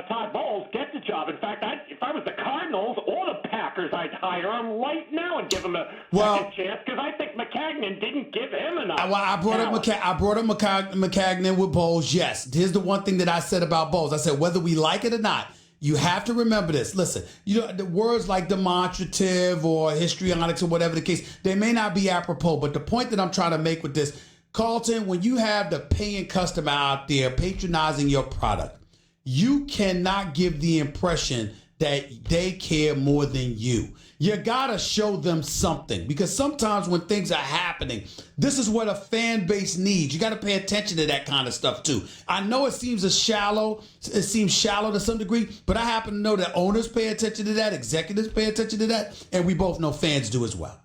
Todd Bowles gets a job. In fact, if I was the Cardinals or the Packers, I'd hire him right now and give him a second chance, because I think Maccagnan didn't give him enough. I brought up Maccagnan with Bowles. Yes, here's the one thing that I said about Bowles. I said whether we like it or not, you have to remember this. Listen, the words like demonstrative or histrionics or whatever the case, they may not be apropos, but the point that I'm trying to make with this, Carlton, when you have the paying customer out there patronizing your product, you cannot give the impression that they care more than you. You gotta show them something, because sometimes when things are happening, this is what a fan base needs. You gotta pay attention to that kind of stuff too. I know it seems shallow to some degree, but I happen to know that owners pay attention to that, executives pay attention to that, and we both know fans do as well.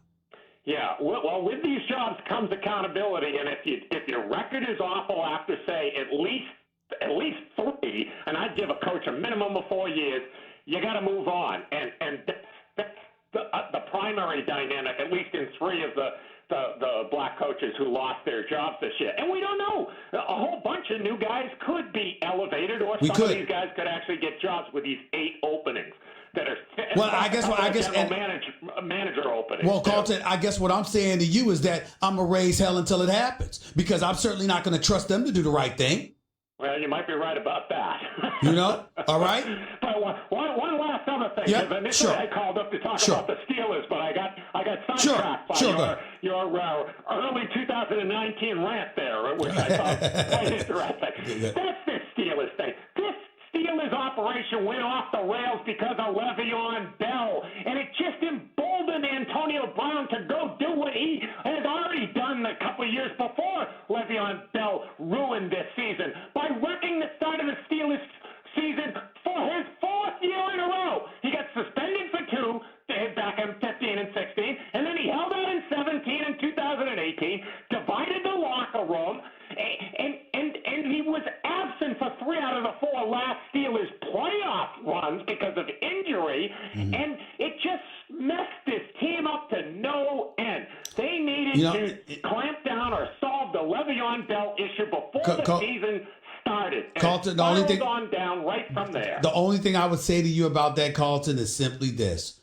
Yeah, well, with these jobs comes accountability, and if your record is awful after, say, at least 3, and I'd give a coach a minimum of 4 years, you got to move on, and that's the primary dynamic, at least in 3 of the black coaches who lost their jobs this year. And we don't know. A whole bunch of new guys could be elevated, or some of these guys could actually get jobs with these 8 openings that are manager openings. Well, Carlton, I guess what I'm saying to you is that I'm going to raise hell until it happens, because I'm certainly not going to trust them to do the right thing. Well, you might be right about that. All right? But one last other thing. Yep, Initially, I called up to talk about the Steelers, but I got sidetracked by your early 2019 rant there, which I thought quite interesting. That's this Steelers thing. This Steelers operation went off the rails because of Le'Veon Bell, and it just emboldened Antonio Brown to go do what he has already done a couple of years before Le'Veon Bell ruined this season by wrecking the start of the Steelers season for his 4th year in a row. He got suspended for 2, back in 50 runs because of injury, and it just messed this team up to no end. They needed to clamp down or solve the Le'Veon Bell issue before the season started. And Carlton, the only thing on down right from there. The only thing I would say to you about that, Carlton, is simply this.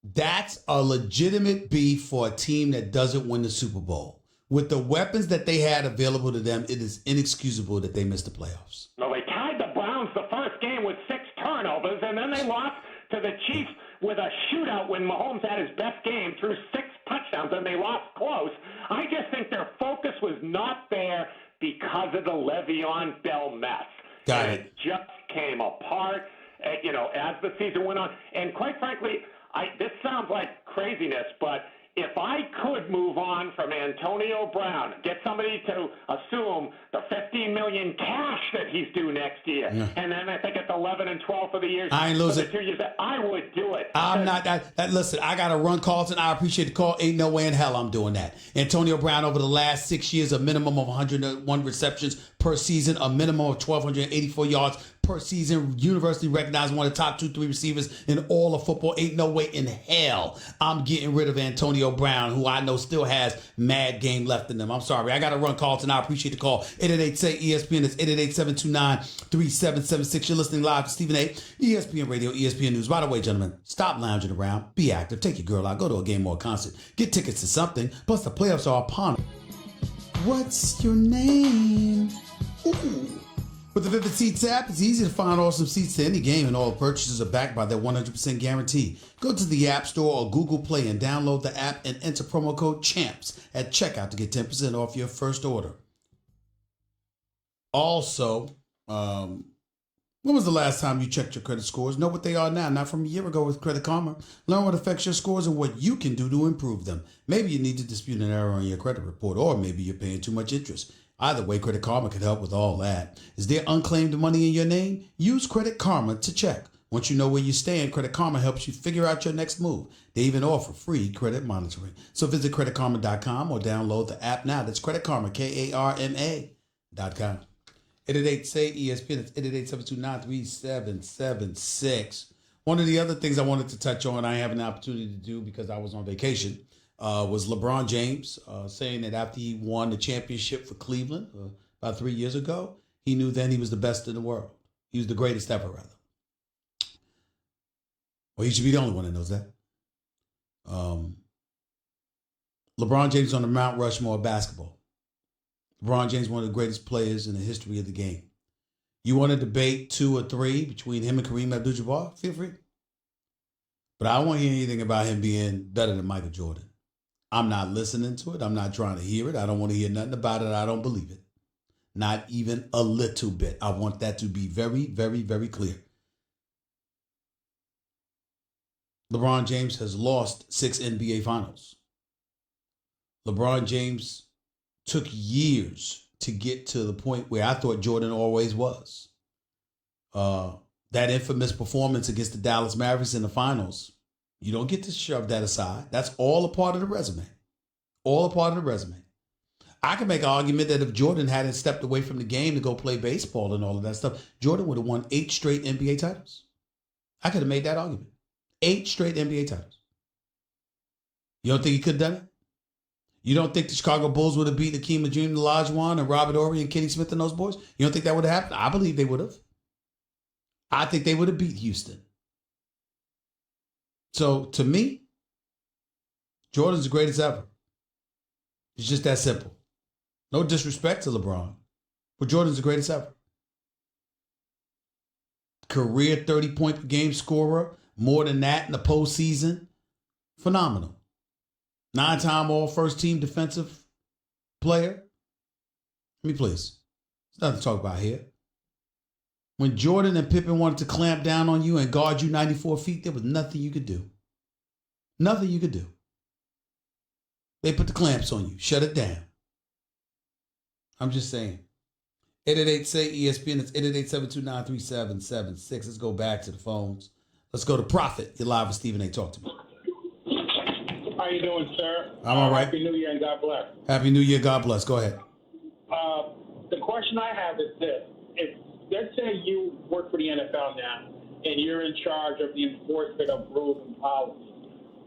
That's a legitimate beef for a team that doesn't win the Super Bowl. With the weapons that they had available to them, it is inexcusable that they missed the playoffs. No, they tied the Browns the first game with 6 turnovers, and then they lost to the Chiefs with a shootout when Mahomes had his best game, threw 6 touchdowns, and they lost close. I just think their focus was not there because of the Le'Veon Bell mess. Got and it. It just came apart, as the season went on. And quite frankly, this sounds like craziness, but if I could move on from Antonio Brown, get somebody to assume the $15 million cash that he's due next year, and then I think it's 11 and 12 for the years. I ain't losing. For the 2 years, I would do it. I'm not that. Listen, I got to run, Carlton. I appreciate the call. Ain't no way in hell I'm doing that. Antonio Brown over the last 6 years, a minimum of 101 receptions per season, a minimum of 1,284 yards per season, universally recognized one of the top 2-3 receivers in all of football. Ain't no way in hell I'm getting rid of Antonio Brown, who I know still has mad game left in them. I'm sorry. I got to run, Carlton. I appreciate the call. 888-SAY-ESPN. It's 888-729-3776. You're listening live to Stephen A. ESPN Radio, ESPN News. By the way, gentlemen, stop lounging around. Be active. Take your girl out. Go to a game or a concert. Get tickets to something. Plus, the playoffs are upon us. What's your name? Ooh. With the Vivid Seats app, it's easy to find awesome seats to any game, and all purchases are backed by their 100% guarantee. Go to the App Store or Google Play and download the app and enter promo code CHAMPS at checkout to get 10% off your first order. Also, when was the last time you checked your credit scores? Know what they are now, not from a year ago with Credit Karma. Learn what affects your scores and what you can do to improve them. Maybe you need to dispute an error on your credit report, or maybe you're paying too much interest. Either way, Credit Karma can help with all that. Is there unclaimed money in your name? Use Credit Karma to check. Once you know where you stand, Credit Karma helps you figure out your next move. They even offer free credit monitoring. So visit creditkarma.com or download the app now. That's Credit Karma, KARMA.com. 888-SAY-ESPN. It's 888-729-3776. One of the other things I wanted to touch on, I have an opportunity to do because I was on vacation, was LeBron James saying that after he won the championship for Cleveland about 3 years ago, he knew then he was the best in the world. He was the greatest ever, rather. Well, he should be the only one that knows that. LeBron James on the Mount Rushmore of basketball. LeBron James, one of the greatest players in the history of the game. You want to debate 2 or 3 between him and Kareem Abdul-Jabbar? Feel free. But I don't want to hear anything about him being better than Michael Jordan. I'm not listening to it. I'm not trying to hear it. I don't want to hear nothing about it. I don't believe it. Not even a little bit. I want that to be very, very, very clear. LeBron James has lost 6 NBA Finals. LeBron James took years to get to the point where I thought Jordan always was. That infamous performance against the Dallas Mavericks in the finals, you don't get to shove that aside. That's all a part of the resume. All a part of the resume. I can make an argument that if Jordan hadn't stepped away from the game to go play baseball and all of that stuff, Jordan would have won 8 straight NBA titles. I could have made that argument. 8 straight NBA titles. You don't think he could have done it? You don't think the Chicago Bulls would have beaten Akeem Olajuwon and Robert Horry and Kenny Smith and those boys? You don't think that would have happened? I believe they would have. I think they would have beat Houston. So, to me, Jordan's the greatest ever. It's just that simple. No disrespect to LeBron, but Jordan's the greatest ever. Career 30-point per game scorer, more than that in the postseason. Phenomenal. 9-time all-first team defensive player. Let me please. There's nothing to talk about here. When Jordan and Pippen wanted to clamp down on you and guard you 94 feet, there was nothing you could do. Nothing you could do. They put the clamps on you. Shut it down. I'm just saying. 888-SAY-ESPN. It's 888-729-3776. Let's go back to the phones. Let's go to Prophet. You're live with Stephen A. Talk to me. How you doing, sir? I'm all right. Happy New Year and God bless. Happy New Year. God bless. Go ahead. The question I have is this. If, let's say you work for the NFL now, and you're in charge of the enforcement of rules and policies.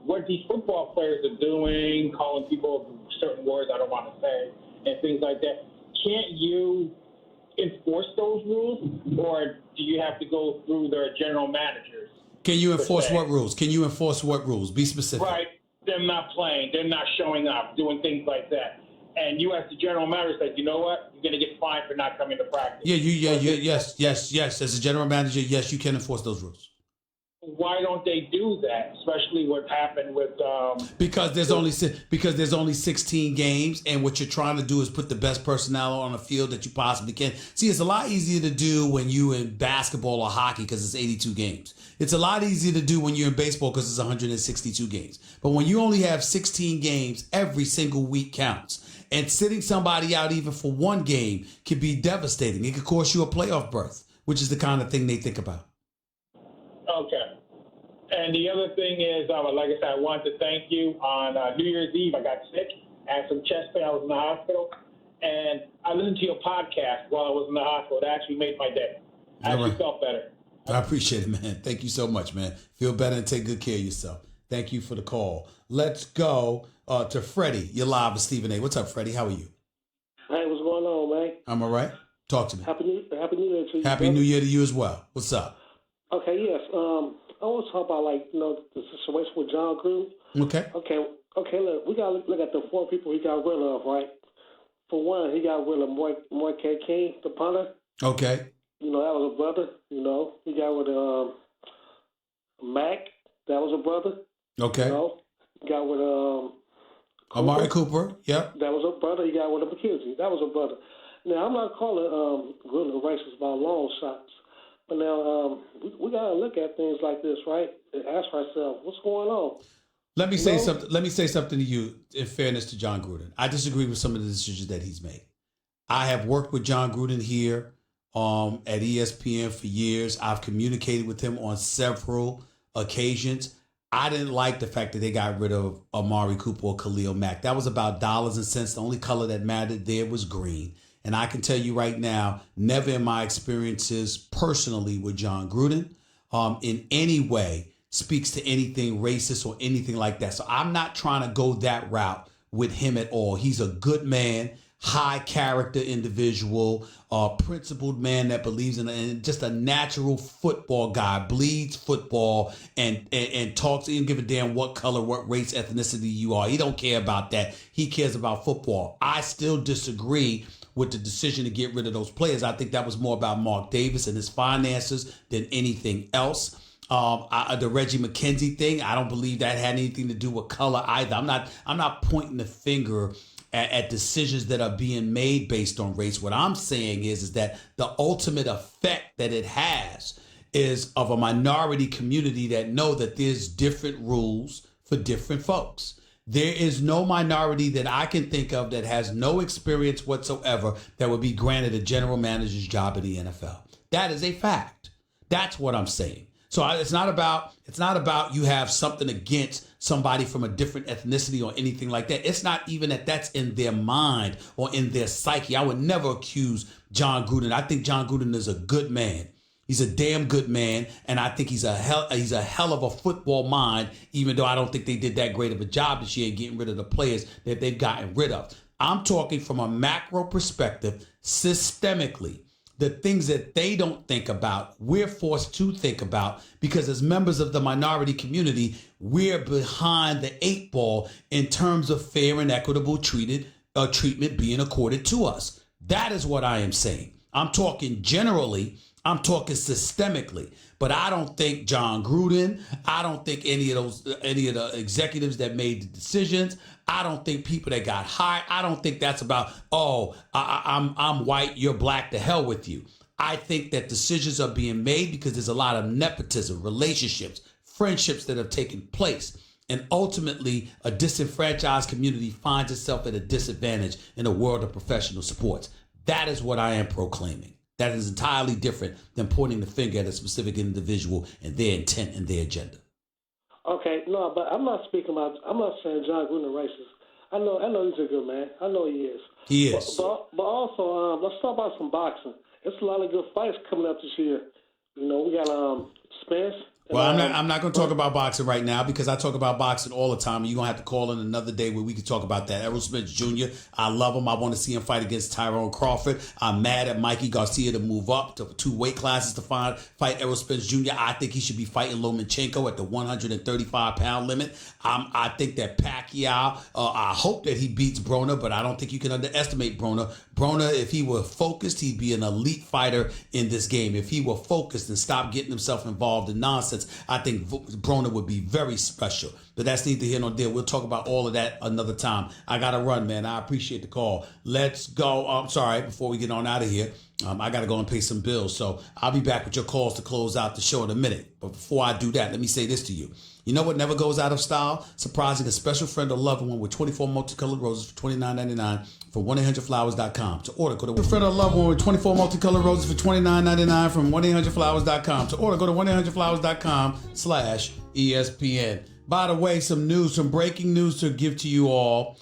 What these football players are doing, calling people certain words I don't want to say, and things like that, can't you enforce those rules, or do you have to go through their general managers? Can you enforce per se? what rules? Can you enforce what rules? Be specific. Right. Them not playing, them not showing up, doing things like that. And you as the general manager said, you know what? You're going to get fined for not coming to practice. Yes. As a general manager, yes, you can enforce those rules. Why don't they do that? Especially what happened with Because there's only 16 games, and what you're trying to do is put the best personnel on the field that you possibly can. See, it's a lot easier to do when you in basketball or hockey because it's 82 games. It's a lot easier to do when you're in baseball because it's 162 games. But when you only have 16 games, every single week counts. And sitting somebody out even for one game can be devastating. It could cost you a playoff berth, which is the kind of thing they think about. Okay. And the other thing is, like I said, I wanted to thank you. On New Year's Eve, I got sick. I had some chest pain. I was in the hospital. And I listened to your podcast while I was in the hospital. It actually made my day. I actually felt better. I appreciate it, man. Thank you so much, man. Feel better and take good care of yourself. Thank you for the call. Let's go to Freddie. You're live with Stephen A. What's up, Freddie? How are you? Hey, what's going on, man? I'm all right. Talk to me. Happy New Year to you. Happy brother. New Year to you as well. What's up? Okay, yes. I want to talk about the situation with John Gruden. Okay. Look, we got to look at the four people he got rid of, right? For one, he got rid of Moike King, the punter. Okay. That was a brother. He got rid of Mack. That was a brother. Okay. He got rid of Amari Cooper. Yep. That was a brother. He got rid of McKenzie. That was a brother. Now, I'm not calling Gruden racist by long shots. But now we got to look at things like this, right? And ask ourselves, what's going on? Let me say something. Let me say something to you in fairness to John Gruden. I disagree with some of the decisions that he's made. I have worked with John Gruden here at ESPN for years. I've communicated with him on several occasions. I didn't like the fact that they got rid of Amari Cooper or Khalil Mack. That was about dollars and cents. The only color that mattered there was green. And I can tell you right now, never in my experiences personally with John Gruden in any way speaks to anything racist or anything like that. So I'm not trying to go that route with him at all. He's a good man, high character individual, principled man that believes in just a natural football guy, bleeds football and talks. He doesn't give a damn what color, what race, ethnicity you are. He don't care about that. He cares about football. I still disagree with the decision to get rid of those players. I think that was more about Mark Davis and his finances than anything else. The Reggie McKenzie thing, I don't believe that had anything to do with color either. I'm not pointing the finger at decisions that are being made based on race. What I'm saying is that the ultimate effect that it has is of a minority community that know that there's different rules for different folks. There is no minority that I can think of that has no experience whatsoever that would be granted a general manager's job in the NFL. That is a fact. That's what I'm saying. So it's not about you have something against somebody from a different ethnicity or anything like that. It's not even that's in their mind or in their psyche. I would never accuse John Gruden. I think John Gruden is a good man. He's a damn good man, and I think he's a hell of a football mind, even though I don't think they did that great of a job this year in getting rid of the players that they've gotten rid of. I'm talking from a macro perspective, systemically. The things that they don't think about, we're forced to think about because as members of the minority community, we're behind the 8 ball in terms of fair and equitable treatment being accorded to us. That is what I am saying. I'm talking generally. I'm talking systemically, but I don't think John Gruden, I don't think any of the executives that made the decisions, I don't think people that got hired, I don't think that's about, I'm white, you're black, to hell with you. I think that decisions are being made because there's a lot of nepotism, relationships, friendships that have taken place. And ultimately, a disenfranchised community finds itself at a disadvantage in a world of professional sports. That is what I am proclaiming. That is entirely different than pointing the finger at a specific individual and their intent and their agenda. Okay, no, but I'm not saying John Gruden racist. I know he's a good man. I know he is. He is. But also, let's talk about some boxing. There's a lot of good fights coming up this year. We got Spence. Well, I'm not going to talk about boxing right now because I talk about boxing all the time. And you're going to have to call in another day where we can talk about that. Errol Spence Jr., I love him. I want to see him fight against Tyrone Crawford. I'm mad at Mikey Garcia to move up to 2 weight classes to fight Errol Spence Jr. I think he should be fighting Lomachenko at the 135-pound limit. I think that Pacquiao, I hope that he beats Broner, but I don't think you can underestimate Broner. Broner, if he were focused, he'd be an elite fighter in this game. If he were focused and stopped getting himself involved in nonsense, I think Broner would be very special. But that's neither here nor there. We'll talk about all of that another time. I got to run, man. I appreciate the call. Let's go. I'm sorry, before we get on out of here, I got to go and pay some bills. So I'll be back with your calls to close out the show in a minute. But before I do that, let me say this to you. You know what never goes out of style? Surprising a special friend or loved one with 24 multicolored roses for $29.99 from 1-800-Flowers.com. To order, go to friend or loved one with 24 multicolored roses for $29.99 from 1-800-Flowers.com. To order, go to 1-800-Flowers.com/ESPN. By the way, some breaking news to give to you all.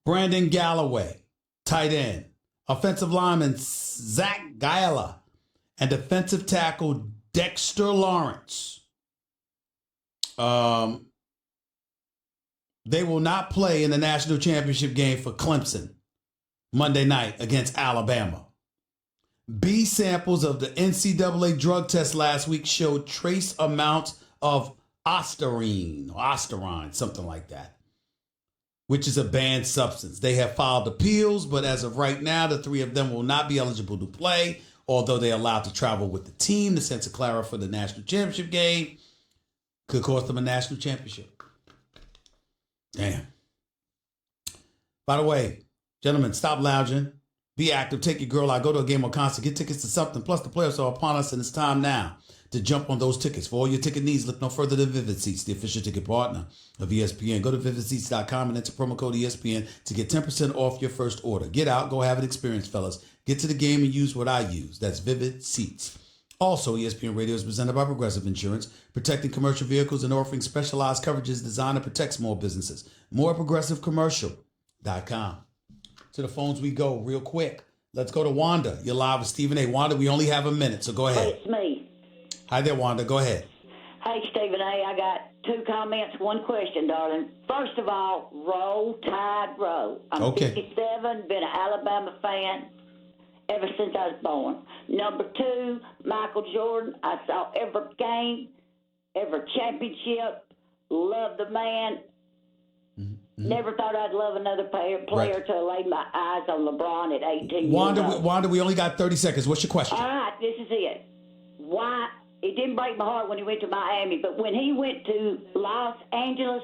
Brandon Galloway, tight end. Offensive lineman Zach Gaila and defensive tackle Dexter Lawrence. They will not play in the national championship game for Clemson Monday night against Alabama. B samples of the NCAA drug test last week showed trace amounts of Osterine, something like that, which is a banned substance. They have filed appeals, but as of right now, the 3 of them will not be eligible to play, although they're allowed to travel with the team to Santa Clara for the national championship game. Could cost them a national championship. Damn. By the way, gentlemen, stop lounging. Be active. Take your girl out. Go to a game of concert. Get tickets to something. Plus, the playoffs are upon us, and it's time now to jump on those tickets. For all your ticket needs, look no further than Vivid Seats, the official ticket partner of ESPN. Go to vividseats.com and enter promo code ESPN to get 10% off your first order. Get out. Go have an experience, fellas. Get to the game and use what I use. That's Vivid Seats. Also, ESPN Radio is presented by Progressive Insurance, protecting commercial vehicles and offering specialized coverages designed to protect small businesses. More progressivecommercial.com. To the phones we go real quick. Let's go to Wanda. You're live with Stephen A. Wanda, we only have a minute, so go ahead. It's me. Hi there, Wanda. Go ahead. Hey, Stephen A., I got 2 comments, 1 question, darling. First of all, roll, Tide, roll. I'm Okay. 57, been an Alabama fan ever since I was born. Number 2, Michael Jordan. I saw every game, every championship, love the man. Mm-hmm. Never thought I'd love another player Right. till I laid my eyes on LeBron at 18 years old. Wanda, we only got 30 seconds. What's your question? All right, this is it. Why? It didn't break my heart when he went to Miami, but when he went to Los Angeles,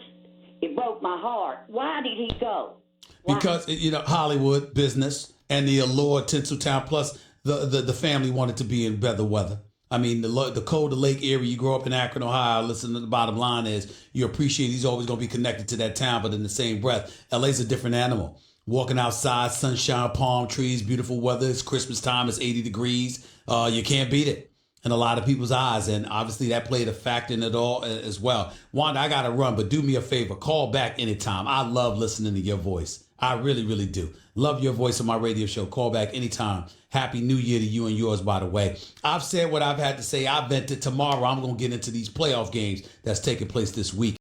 it broke my heart. Why did he go? Why? Because, Hollywood, business, and the allure of Tinseltown, plus the family wanted to be in better weather. I mean, the Cold Lake area, you grow up in Akron, Ohio, listen to the bottom line is you appreciate he's always going to be connected to that town, but in the same breath, LA's a different animal. Walking outside, sunshine, palm trees, beautiful weather. It's Christmas time. It's 80 degrees. You can't beat it in a lot of people's eyes. And obviously that played a factor in it all as well. Wanda, I got to run, but do me a favor. Call back anytime. I love listening to your voice. I really, really do. Love your voice on my radio show. Call back anytime. Happy New Year to you and yours, by the way. I've said what I've had to say. I vented. Tomorrow I'm going to get into these playoff games that's taking place this week.